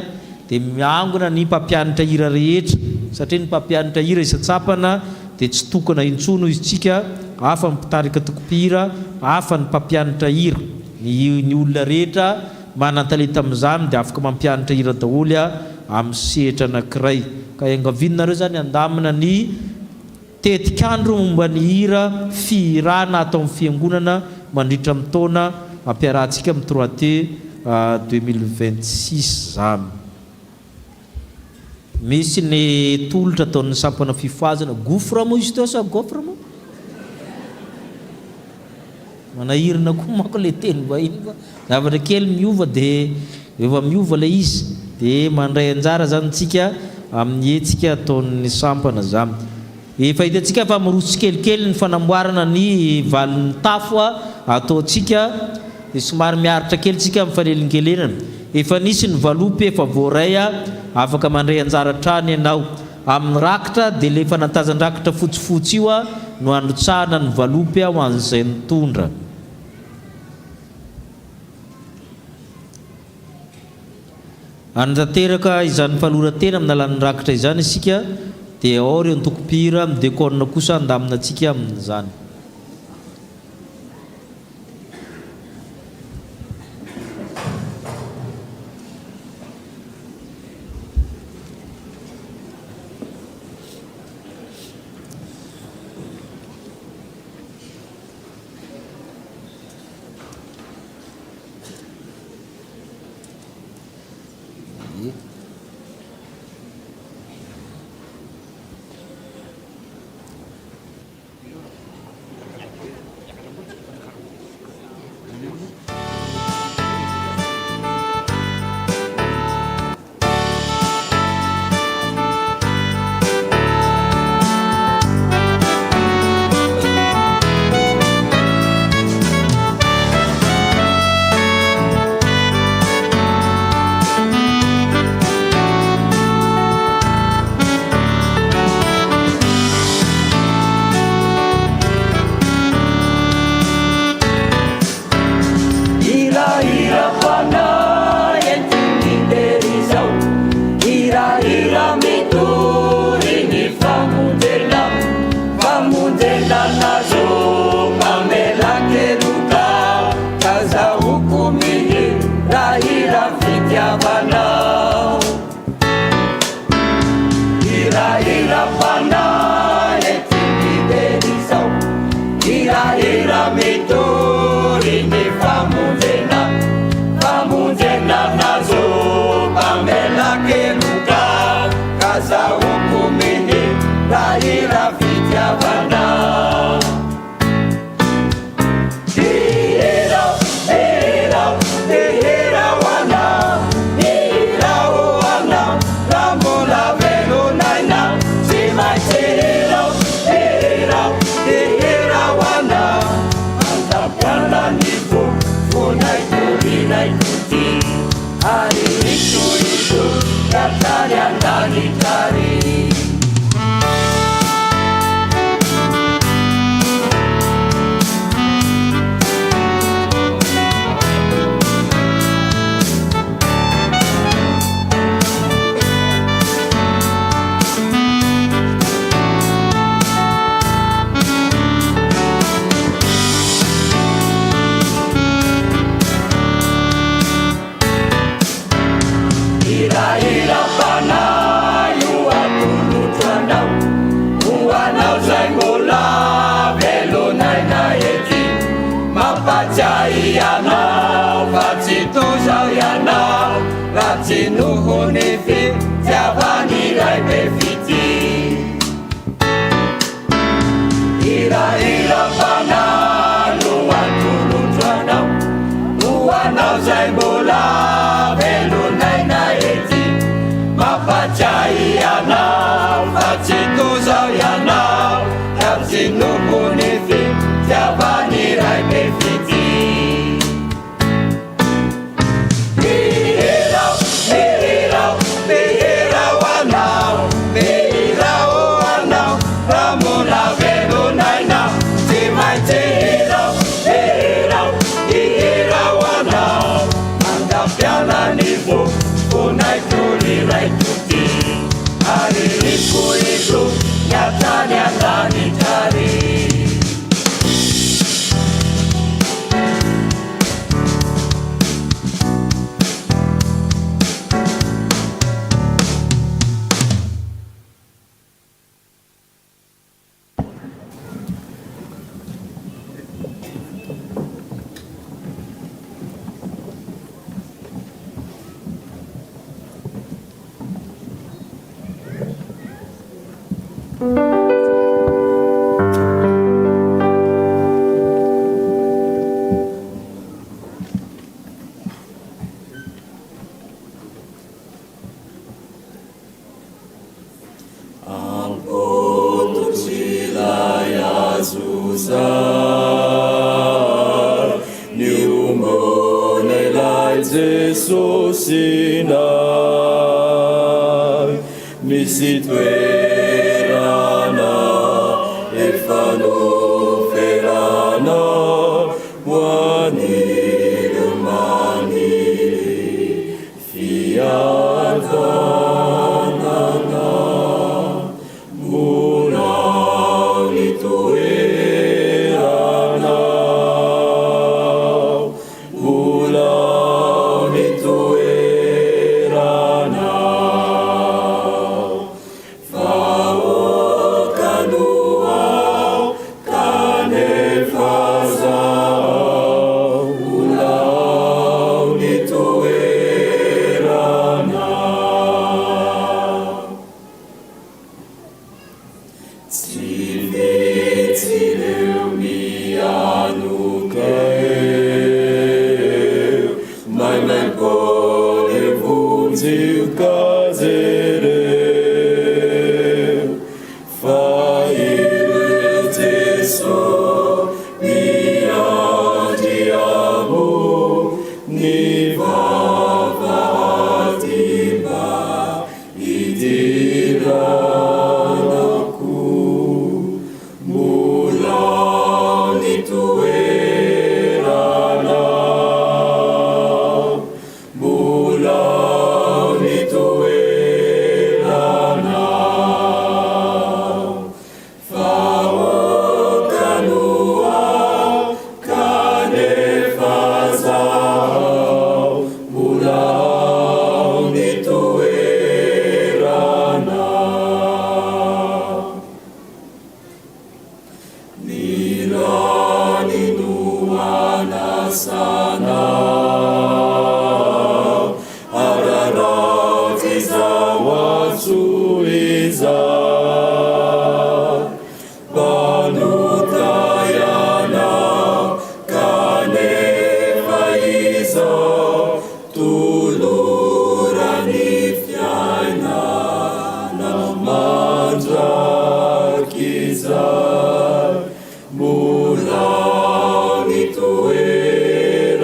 dia miangona ny mpampianatra hira rehetra satria ny mpampianatra hira isatsapana dia tsy tokana intsono izy tsika hafa ny mpitarika tokopihira hafa ny mpampianatra hira ny olona rehetra manan-talenta amin'izany dia afaka mampianatra hira daholo amin'ny sehatra anankiray ka engavinareo zany andamina ny tetikandro momba ny hira fihirana atao amin'ny fiangonana mandritra amin'ny taona ampiarahantsika amin'ny 3T 2026 zany misy ny tolotra ataon'ny sampana fifoazana gouffre moa izy teo sa gouffre moa manahirina koa mako le teny vahiny fa zavatra kely miova dia efa miova le izy dia mandray anjara zany tsika amin'ny etsika ataon'ny sampana zany efa hitantsika fa miroso kelikely ny fanamboarana ny valin'ny tafo ataontsika dia somary miaritra kely tsika amin'ny fanelinkelenana efa nisy ny valopy efa voaray afaka mandray anjara trany ianao amin'ny rakitra dia le fanantazan-drakitra fotsifotsy io no androtsahana ny valopy ho an'izay nitondra anjateraka izany faloratena amin'ny alan'ny rakitra izany isika dia ao ireo nytokopihira amin'ny décorne kosa andamina antsika amin'izany Tatsinohony fitiavaniray be fity Ira banano antolotro anao Ho anao zay mbola velonaina ety Mampatsiahy anao fa tsy tozao ianao Tatsinohony fitiavaniray be fity Misy toerana efa noferana ho an'ireo maniry fihavanana mbola ny toerana mbola ny toerana Mula ni toera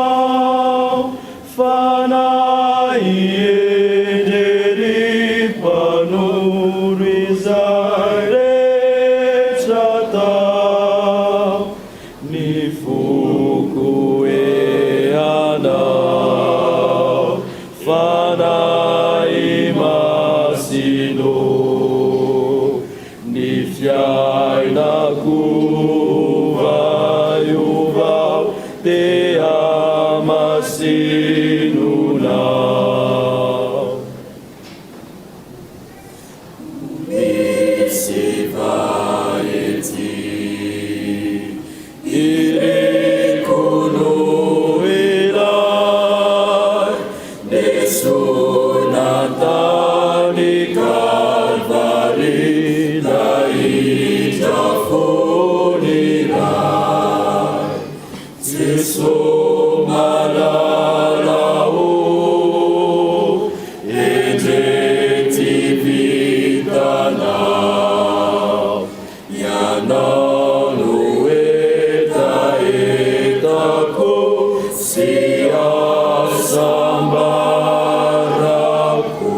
rikutuanao fanaienderit panuru izay rehetra tao ny fokoeanao fanay masino ny fiainako vaiovao dia masinonao misy vaety irikono ilay nesonatany kalvari nahitra foniray Jesu malalao endrety vitanao ianao no etaetako sy asambarako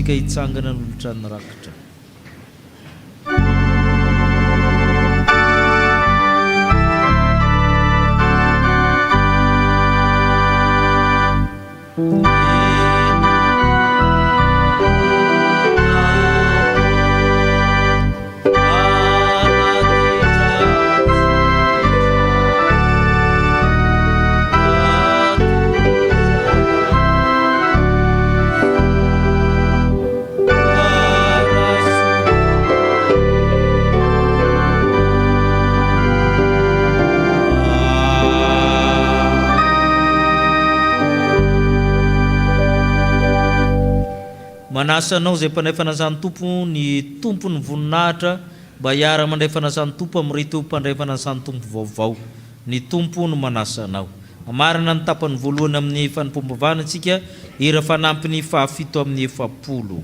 antsika hitsangana nolotra ny rakitra. Manasanao zay mpanday fanasan'ny tompo ny tompony voninahitra mba hiara mandray fanasan'ny tompo amin'irito mpandray fanasan'ny tompo vaovao. Ny tompo no manasanao. Amarina ny tapany voalohany amin'ny fanipombavana antsika hira fanampiny 7 amin'ny 7.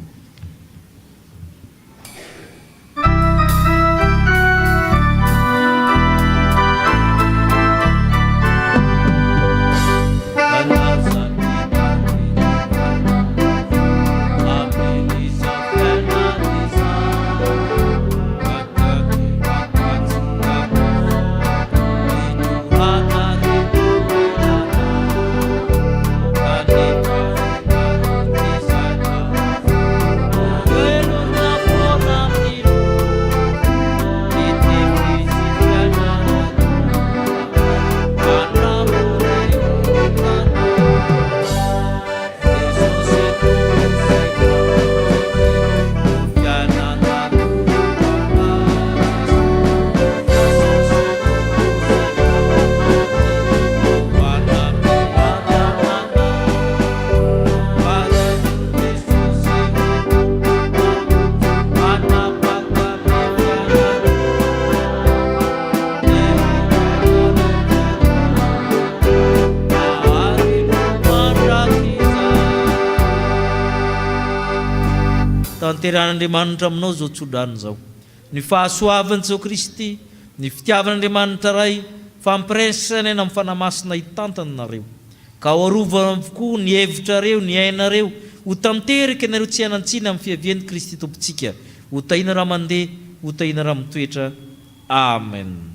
Tanteran'Andriamanitra aminao zao tsodrano zao. Ny fahasoavan'i Jesosy Kristy, ny fitiavan'Andriamanitra ray, fampiresany eny amin'ny fanamasina hitantanareo. Ka arovana avokoa ny hevitrareo, ny ainareo, ho tanteraka ianareo tsy hanan-tsiny amin'ny fiavian'i Kristy tompontsika. Ho tahina raha mandeha, ho tahina raha mitoetra. Amen.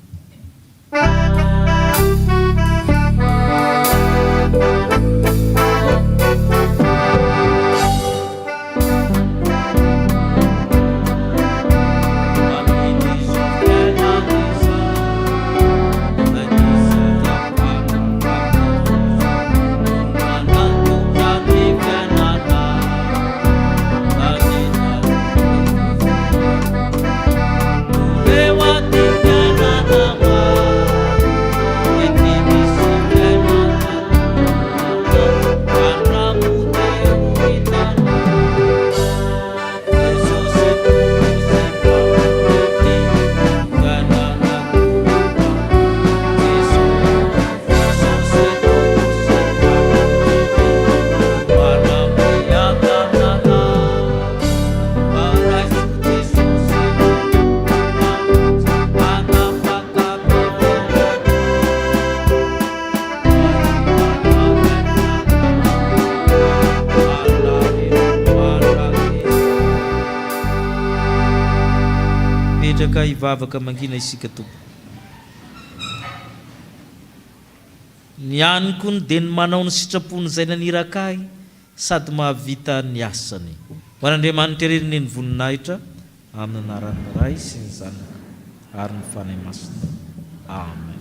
Ivavaka mangina isika tompo. Ny aniko ny dia ny manao ny sitrapony izay nanirakahy sady mahavita ny asany. Ho an'Andriamanitra ireny ny voninahitra amin'ny anaran'ny Ray sy ny Zanaka ary ny fanahy masina. Amen.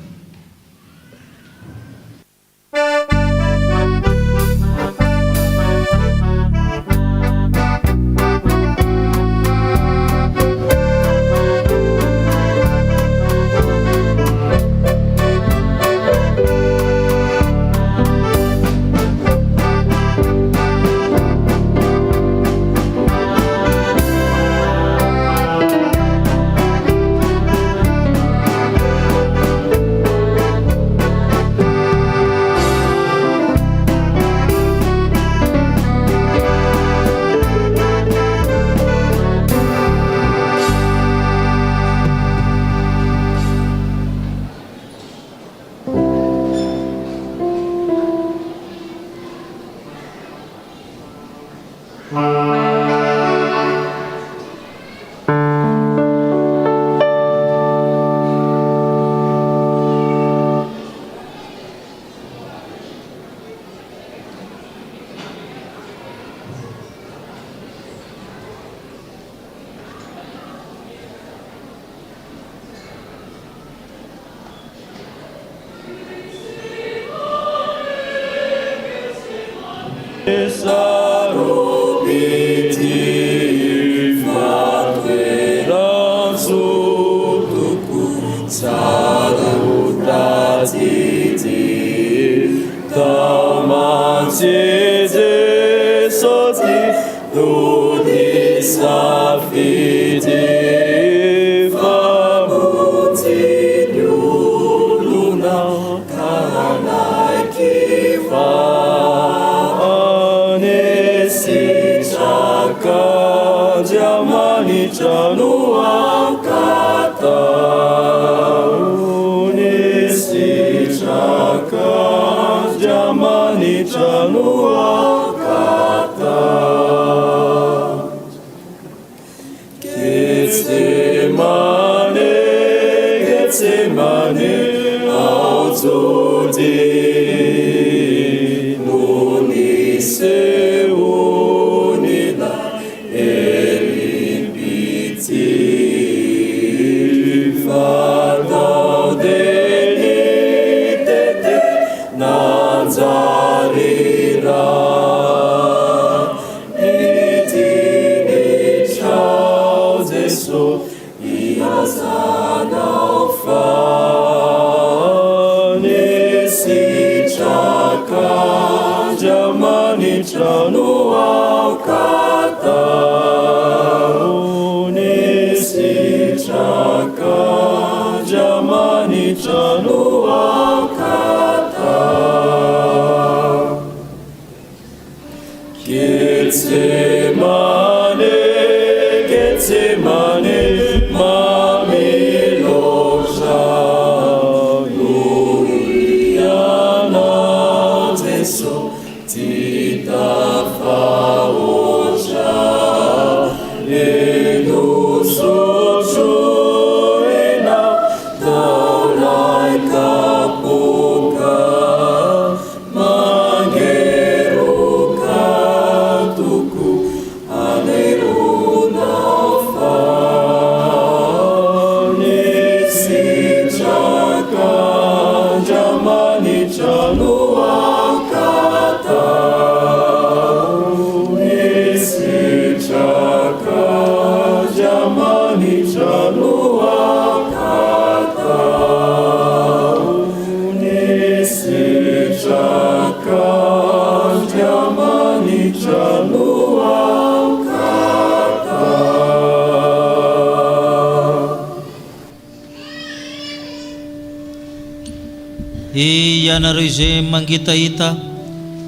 Ianareo izay mangitahita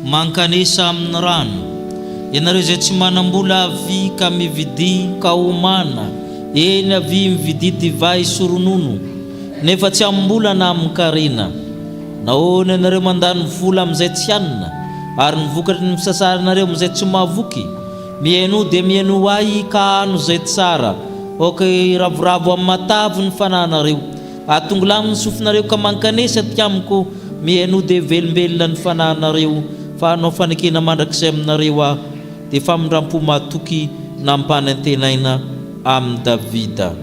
mankanisa amin'ny rano, ianareo izay tsy manam-bola avy ka mividy ka homana, eny avy mividy divay sy ronono nefa tsy am-bola na amin'ny karena. Nahoana ianareo mandany vola amin'izay tsy hanina ary ny vokatry ny fisasaranareo amin'izay tsy mahavoky? Mihaino dia mihaino ahy ka hano izay tsara, oky ravoravo amin'ny matavo ny fananareo. Atongolamo ny sofinareo ka mankanesa ty amiko, mihaino dia velombelona ny fananareo. Fa hanao fanekena mandrakizay aminareo aho, dia famindram-po matoky nampanantenaina amin'ny Davida.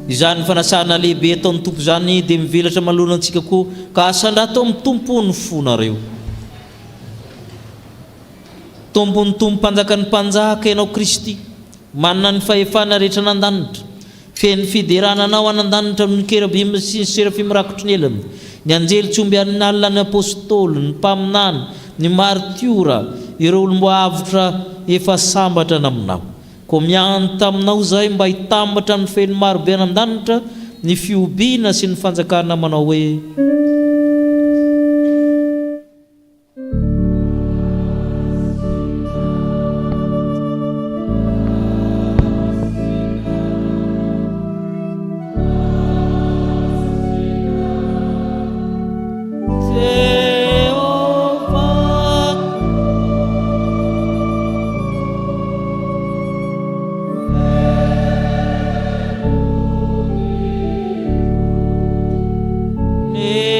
Izany fanasana lehibe ataon'ny Tompo zany dia mivelatra malona antsika koa ka asandrato amin'ny Tompo ny fonareo. Tompony Tompo mpanjakany mpanjaka ianao Kristy, manana ny fahefana rehetra nandanitra, feny fiderananao anandanitra amin'ny kerubim sy ny serafim rakotry ny elany, ny anjely tsy omby an'alina ny apôstôly, ny mpaminany, ny martiora, ireo olom-boavitra efa sambatra aminao. Ko mianta aminao zay mba hitambatra amin'ny feny marobe anandanitra ny fiobiana sy ny fanjakana manao hoe Hey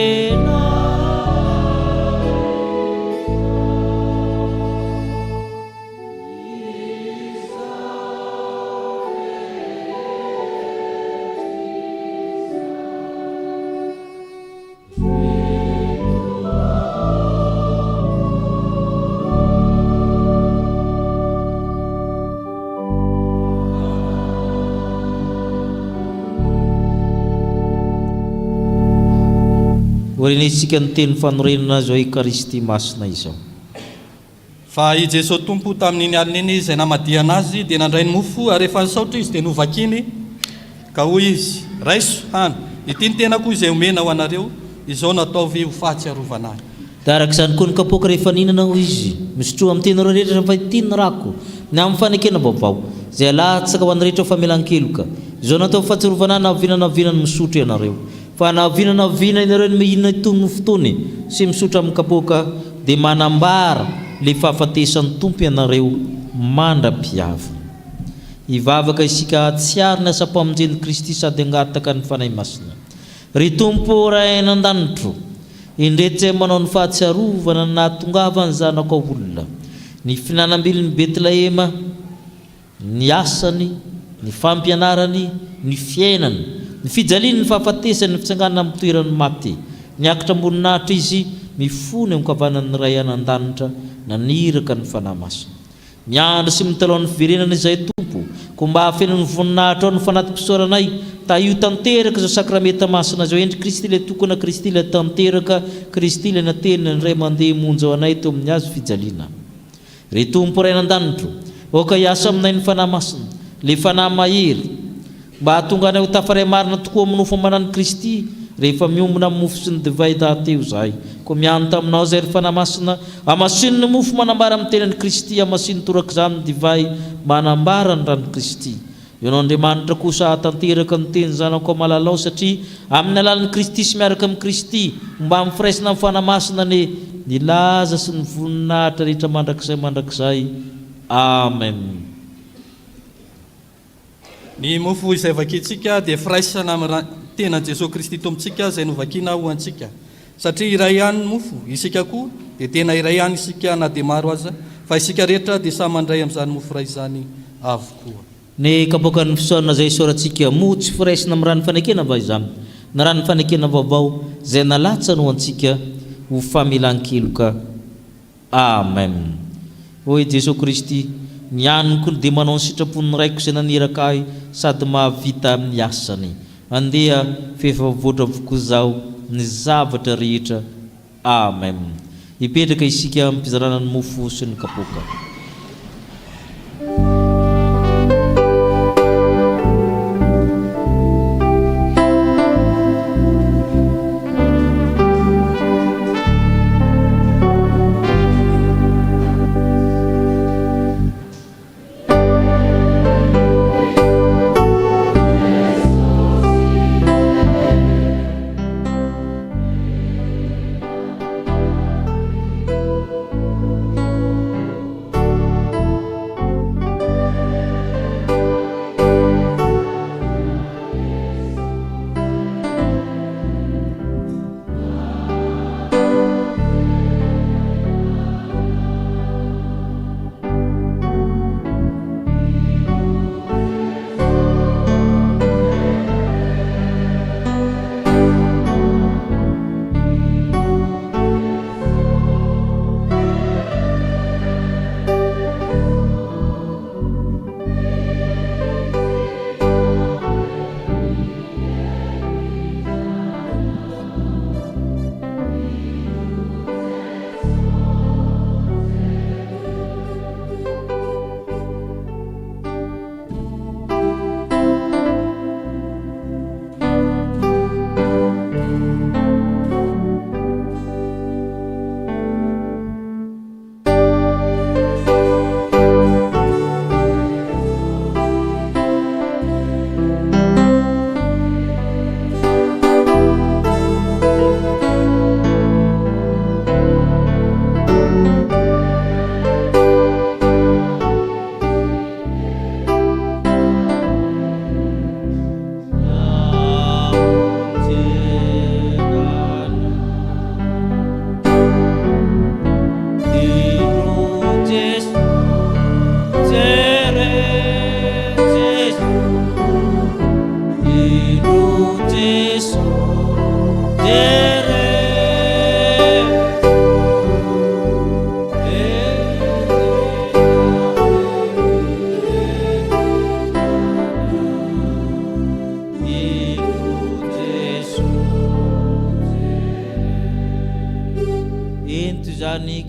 Orinisika ny teny fanorenana zao Ekaristia masina izao. Fa i Jesosy Tompo tamin'iny alina iny izay namadia anazy dia nandray ny mofo ary rehefa nisaotra izy dia novakiny ka hoy izy raiso hany ity ny tenako izay omena ho anareo izao nataovy ho fahatsiarovana ahy. Da arak'izany koa ny kapoaka rehefa ninana ho izy misotro amin'ny teny rehetra fa ity ny rako ny amin'ny fanekena vaovao izay alatsaka ho an'ny rehetra famelan-keloka izao natao fahatsiarovana ahy nahavinanavinany misotro ianareo fa nahavinanavina ianareo ny mihinana itony nofotony sy misotro amin'ny kapoaka dia manambara le fahafatesan'ny Tompo ianareo mandra-piavo. Ivavaka isika tsiary ny asa-pamonjen'i Kristy sady angataka ny fanahy masina. Ry Tompo ray an-danitro, indretsy manao ny fahatsiarovana ny nahatongavany zanako olona, ny finanambiliny Betlehema, ny asany, ny fampianarany, ny fiainany, ny fijaliany, ny fahafatesany, ny fitsanganana amin'ny toerany maty, niakatra amboninahitra izy mifony amin'ny kavanan'ny ray anan-danitra naniraka ny fanahy masina. Miandry sy mitalaon'ny fiverenana izay Tompo, ko mba hafenony voninahitra ao ny fanatim-pisoaranay taio tanteraka izao sakramenta masina zao endry Kristy le tokona Kristy le tanteraka Kristy le nateny ny ray mandeha monja ao anay teo amin'ny azo fijaliana. Ry Tompo ray anan-danitra, oka hiasa aminay ny fanahy masina, le fanahy mahery mba hahatonga anay ho tafaray marina tokoa amin'ny fombanan'i Kristy rehefa miombona amin'ny mofo sy ny divay tahateo zahay. Ko mianto aminao zay ry fanahy masina, amasino ny mofo manambara amin'ny tenan'i Kristy, amasino toraka izany ny divay manambara ny ran'i Kristy. Io Andriamanitra kosa hatanteraka ny teny zanako malalao satria amin'ny alalan'i Kristy sy miaraka amin'ny Kristy mba mifiraisina amin'ny fanahy masina ny laza sy ny voninahitra rehetra mandrakizay. Amen. Ny mofo izay vakintsika dia firaisana amin'ny tena Jesosy Kristy Tompontsika izay novakina ho antsika. Satria iray ihany mofo isika koa dia tena iray ihany isika na dia maro aza fa isika rehetra dia samy mandray amin'izany mofo iray izany avokoa. Ny kapoakan'ny fisaorana izay sorantsika moa tsy firaisina amin'ny rano fanekena va izany na rano fanekena vaovao izay nalatsany ho antsika ho famelan-keloka. Amen. Hoy Jesosy Kristy, ny aniko dia manao ny sitrapon'ny raiko izay naniraka ahy sady mahavita amin'ny asany. Andeha fefavoatra avokoa izao ny zavatra rehetra. Amen. Hipetraka isika amin'ny fizarana ny mofo sy ny kapoaka.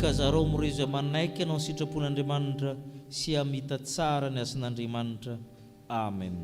ikazarao moro izay manaiky anao ny sitrapon'Andriamanitra sy hamita tsara ny asan'Andriamanitra. Amen.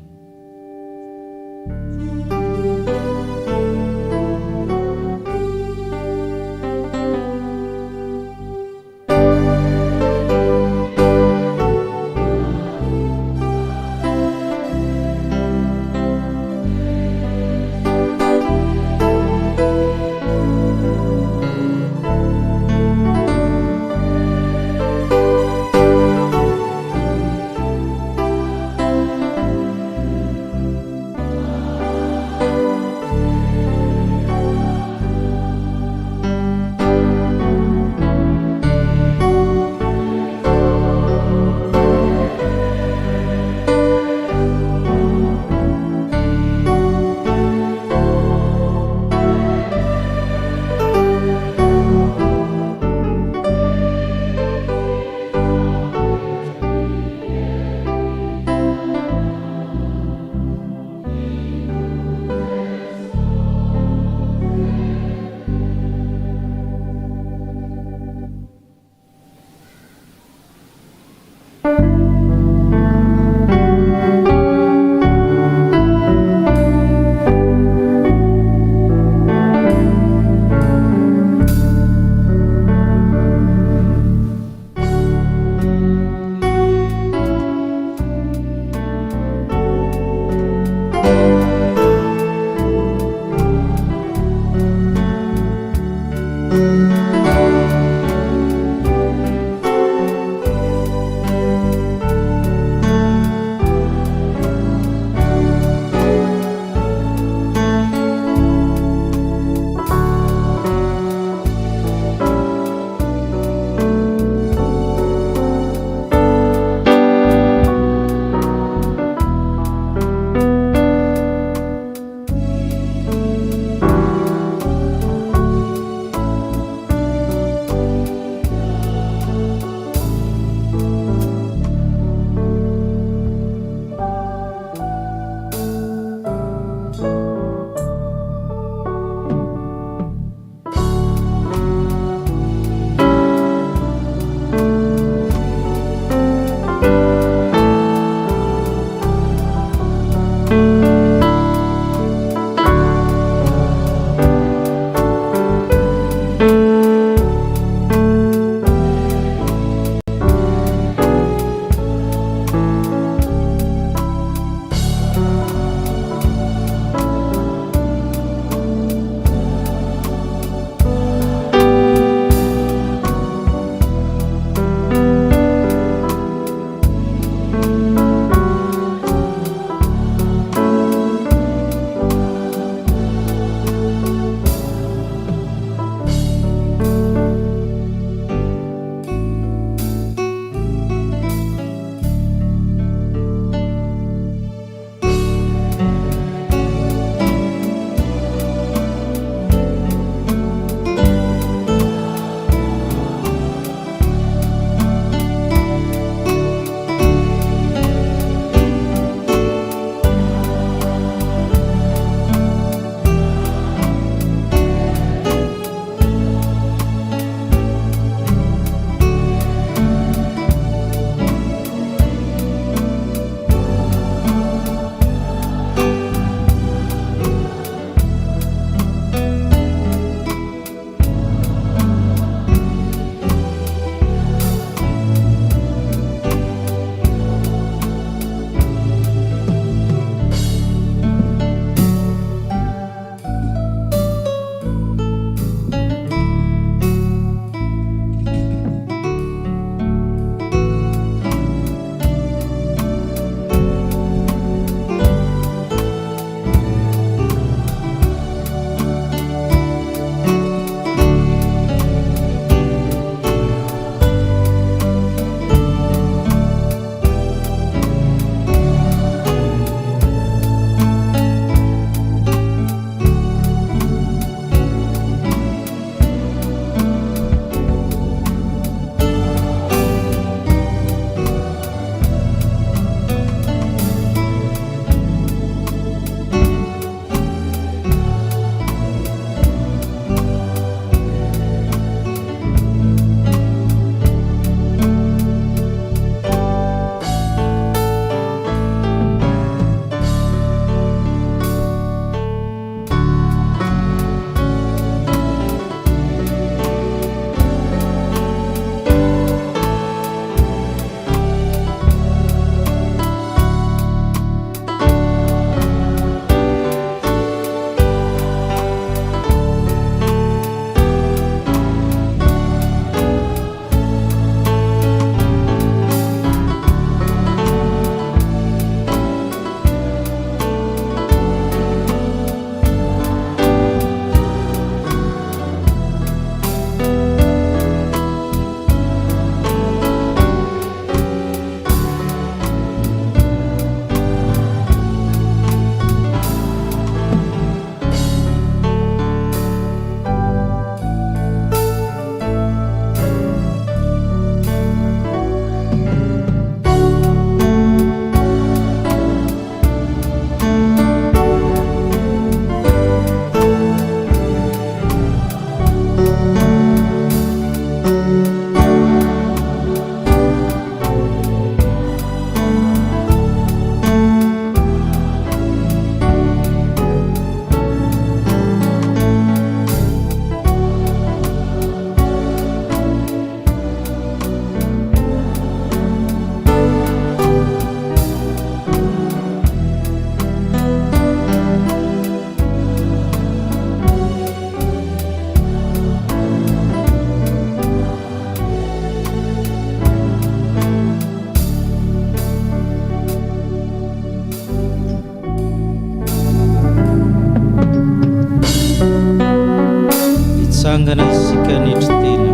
mitsangana isika nitry tena.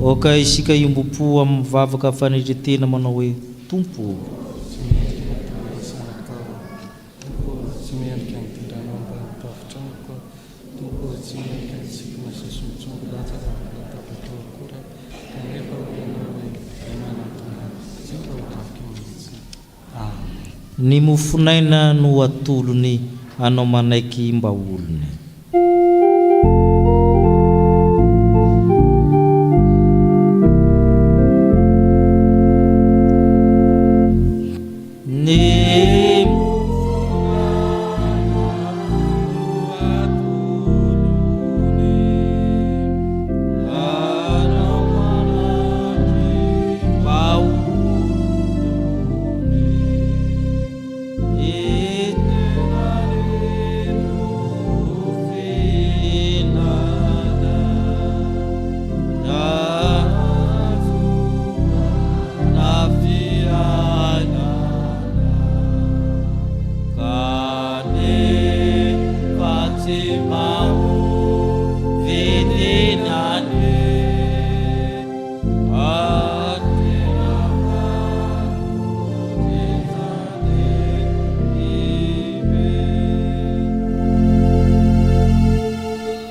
Oka isika iombo-po amin'ny mivavaka fanetretena manao hoe Tompo. Ny mofinaina no atolony anao manaiky mba olony.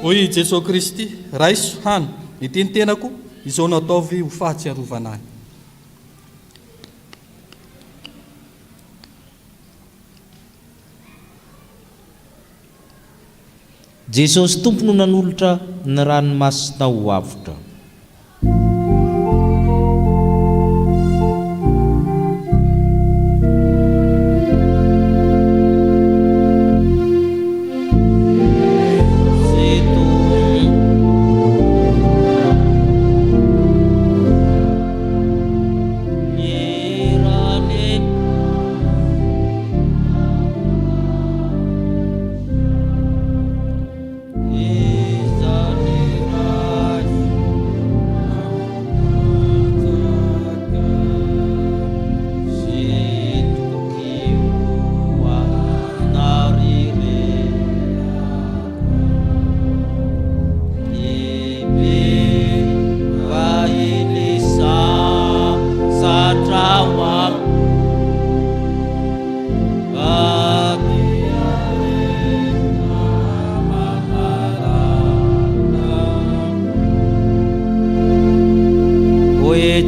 Hoy Jesosy Kristy, raiso hany ny tenitenako izao nataovy ho fahatsiarovana ahy. Jesosy Tompo no nanolotra ny ranomasina ho avotra.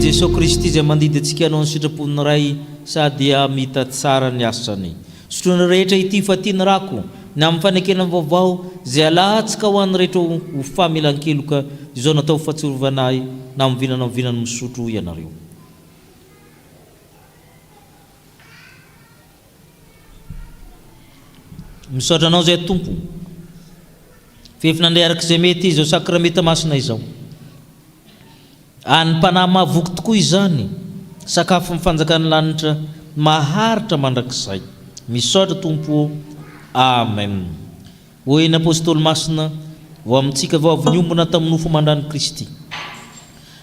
Jesosy Kristy izay mandidy antsika anao ny sitrapony ray sady mita tsara ny asany. Sotroana rehetra ity fa tiany rako ny amin'ny fanekena vaovao izay alatsika ho an'ny rehetra ho famelan-keloka izao natao fahatsiarovana ahy na mivinany misotro ianareo. Misaotra anao izay Tompo fefinandray arak'izay mety izao sakrameta masina izao. Any mpanahy mahavoky tokoa izany sakafo mifanjakany lanitra maharitra mandrakizay. Misaotra Tompo. Amen. Hoy ny apôstôly masina vao amintsika vao avy niombona tamin'ny nofo mandany Kristy.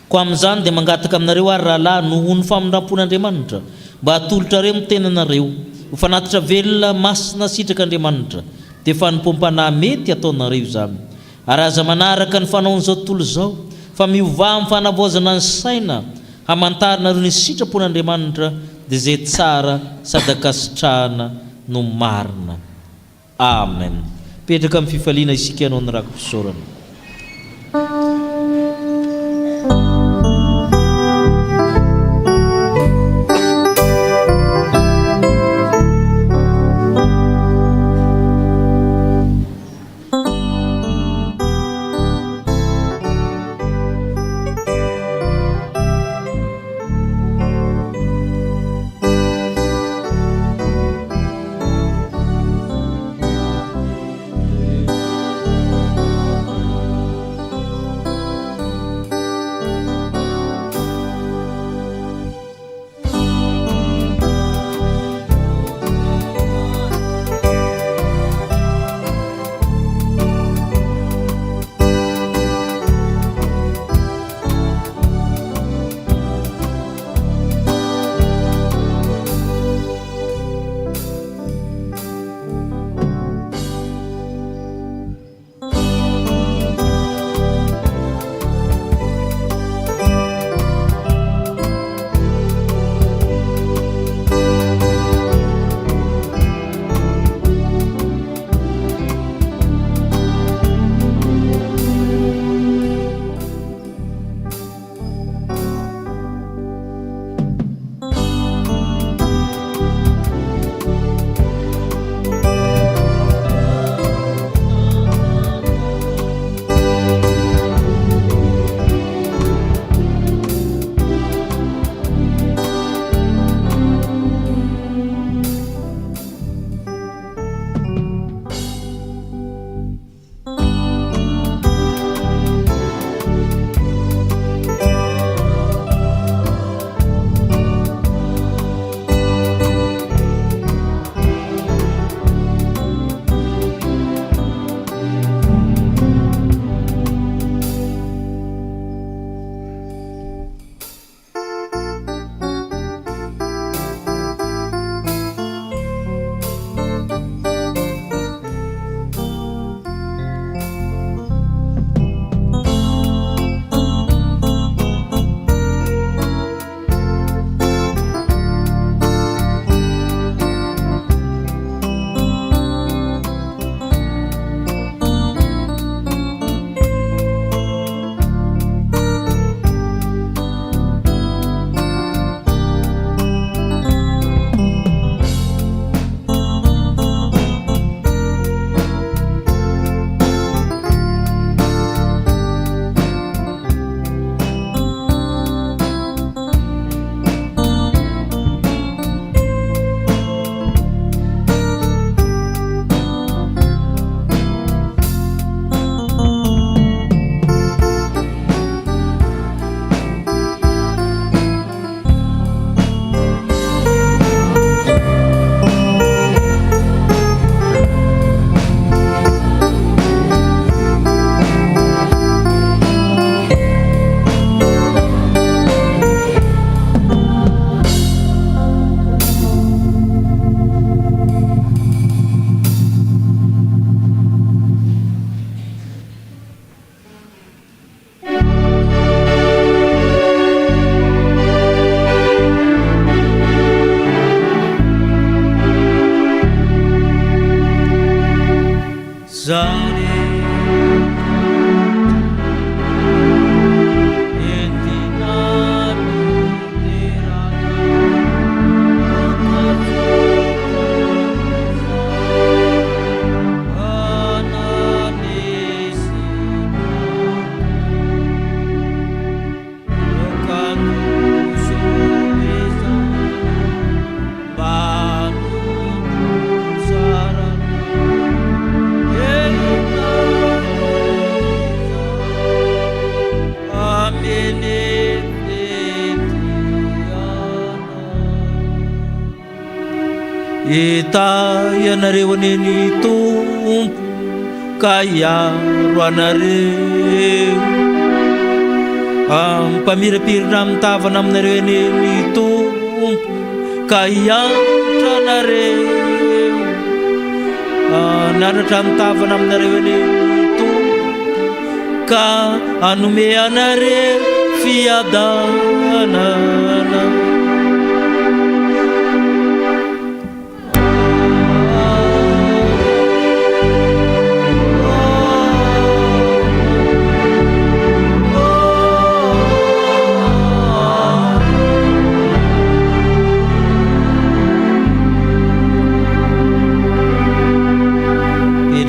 Ko amin'izany dia mangataka aminareo ary rahalahy noho ny famindram-pon'Andriamanitra mba hatolotrareo ny tenanareo ho fanatitra velona masina sitrak'Andriamanitra dia fanimpom-panahy mety ataonareo izany. Ary aza manaraka ny fanaon'izao tontolo izao fa miova amin'ny fanavoazana ny saina hamantarana ny sitrapon'Andriamanitra dia izay tsara sady akasitrahana no marina. Amen. Petraka amin'ny fifaliana isika anao ny rakom-pisaorana. hita ianareo aneny Tompo ka hiaro anareo, mpamirapirina amin'ny tavana aminareo aneny Tompo ka hianatra anareo, nianatra amin'ny tavana aminareo aneny Tompo ka hanome anareo fiadanana.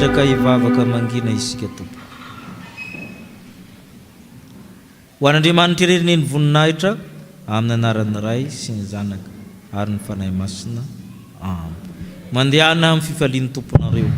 Petraka hivavaka mangina isika Tompo. Ho an'Andriamanitra irery ny voninahitra amin'ny anaran'ny Ray sy ny Zanaka ary ny fanahy masina. Amen. Mandehana amin'ny fifalian'ny tomponareo.